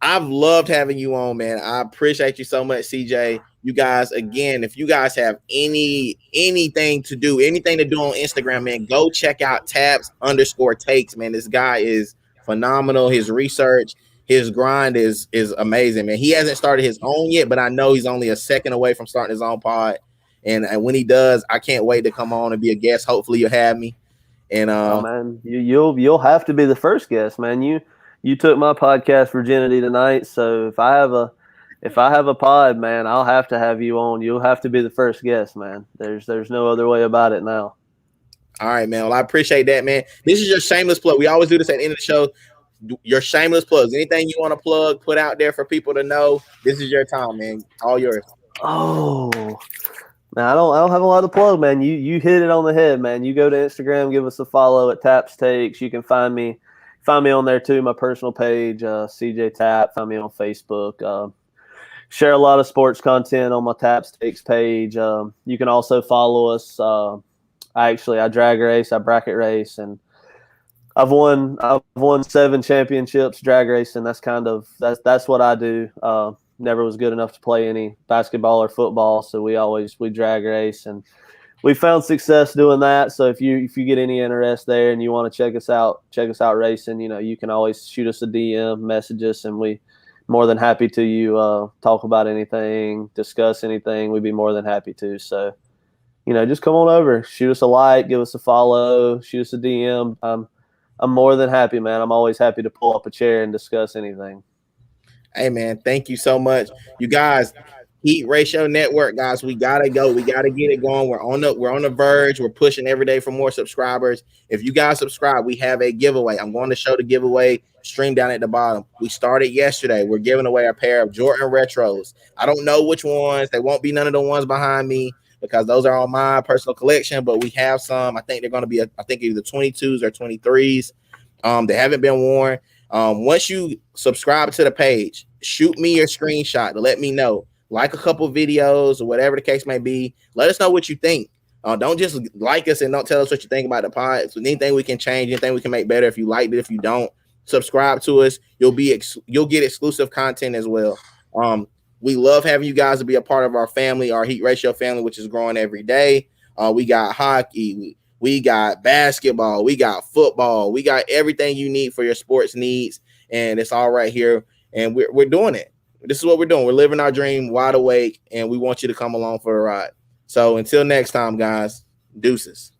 I've loved having you on, man. I appreciate you so much, CJ. You guys, again, if you guys have anything to do on Instagram, man, go check out tabs_takes, man. This guy is phenomenal. His research, his grind is amazing, man. He hasn't started his own yet, but I know he's only a second away from starting his own pod. And when he does, I can't wait to come on and be a guest. Hopefully you'll have me. And man, you'll have to be the first guest, man. You took my podcast virginity tonight, so if I have a pod, man, I'll have to have you on. You'll have to be the first guest, man. There's no other way about it now. All right, man. Well, I appreciate that, man. This is your shameless plug. We always do this at the end of the show. Your shameless plugs. Anything you want to plug, put out there for people to know. This is your time, man. All yours. Oh, man, I don't have a lot to plug, man. You hit it on the head, man. You go to Instagram, give us a follow at Taps Takes. You can find me on there too. My personal page, CJ Tap. Find me on Facebook. Share a lot of sports content on my Taps Takes page. You can also follow us. I drag race, I bracket race, and I've won 7 championships drag racing. That's what I do. Never was good enough to play any basketball or football, so we drag race, and we found success doing that. So if you get any interest there and you want to check us out racing, you know, you can always shoot us a DM, message us, and we more than happy to talk about anything, discuss anything. We'd be more than happy to. So, you know, just come on over, shoot us a like, give us a follow, shoot us a DM. I'm more than happy, man. I'm always happy to pull up a chair and discuss anything. Hey, man, thank you so much. You guys, Heat Ratio Network, guys, we gotta go. We gotta get it going. We're on the verge. We're pushing every day for more subscribers. If you guys subscribe, we have a giveaway. I'm going to show the giveaway stream down at the bottom. We started yesterday. We're giving away a pair of Jordan retros. I don't know which ones. They won't be none of the ones behind me because those are on my personal collection, but we have some. I think they're going to be, I think either 22s or 23s. They haven't been worn. Once you subscribe to the page, shoot me your screenshot to let me know. Like a couple videos or whatever the case may be. Let us know what you think. Don't just like us and don't tell us what you think about the pod. So anything we can change, anything we can make better. If you liked it, if you don't, subscribe to us. You'll get exclusive content as well. We love having you guys to be a part of our family, our Heat Ratio family, which is growing every day. We got hockey, we got basketball, we got football, we got everything you need for your sports needs, and it's all right here. And we're doing it. This is what we're doing. We're living our dream, wide awake, and we want you to come along for the ride. So until next time, guys, deuces.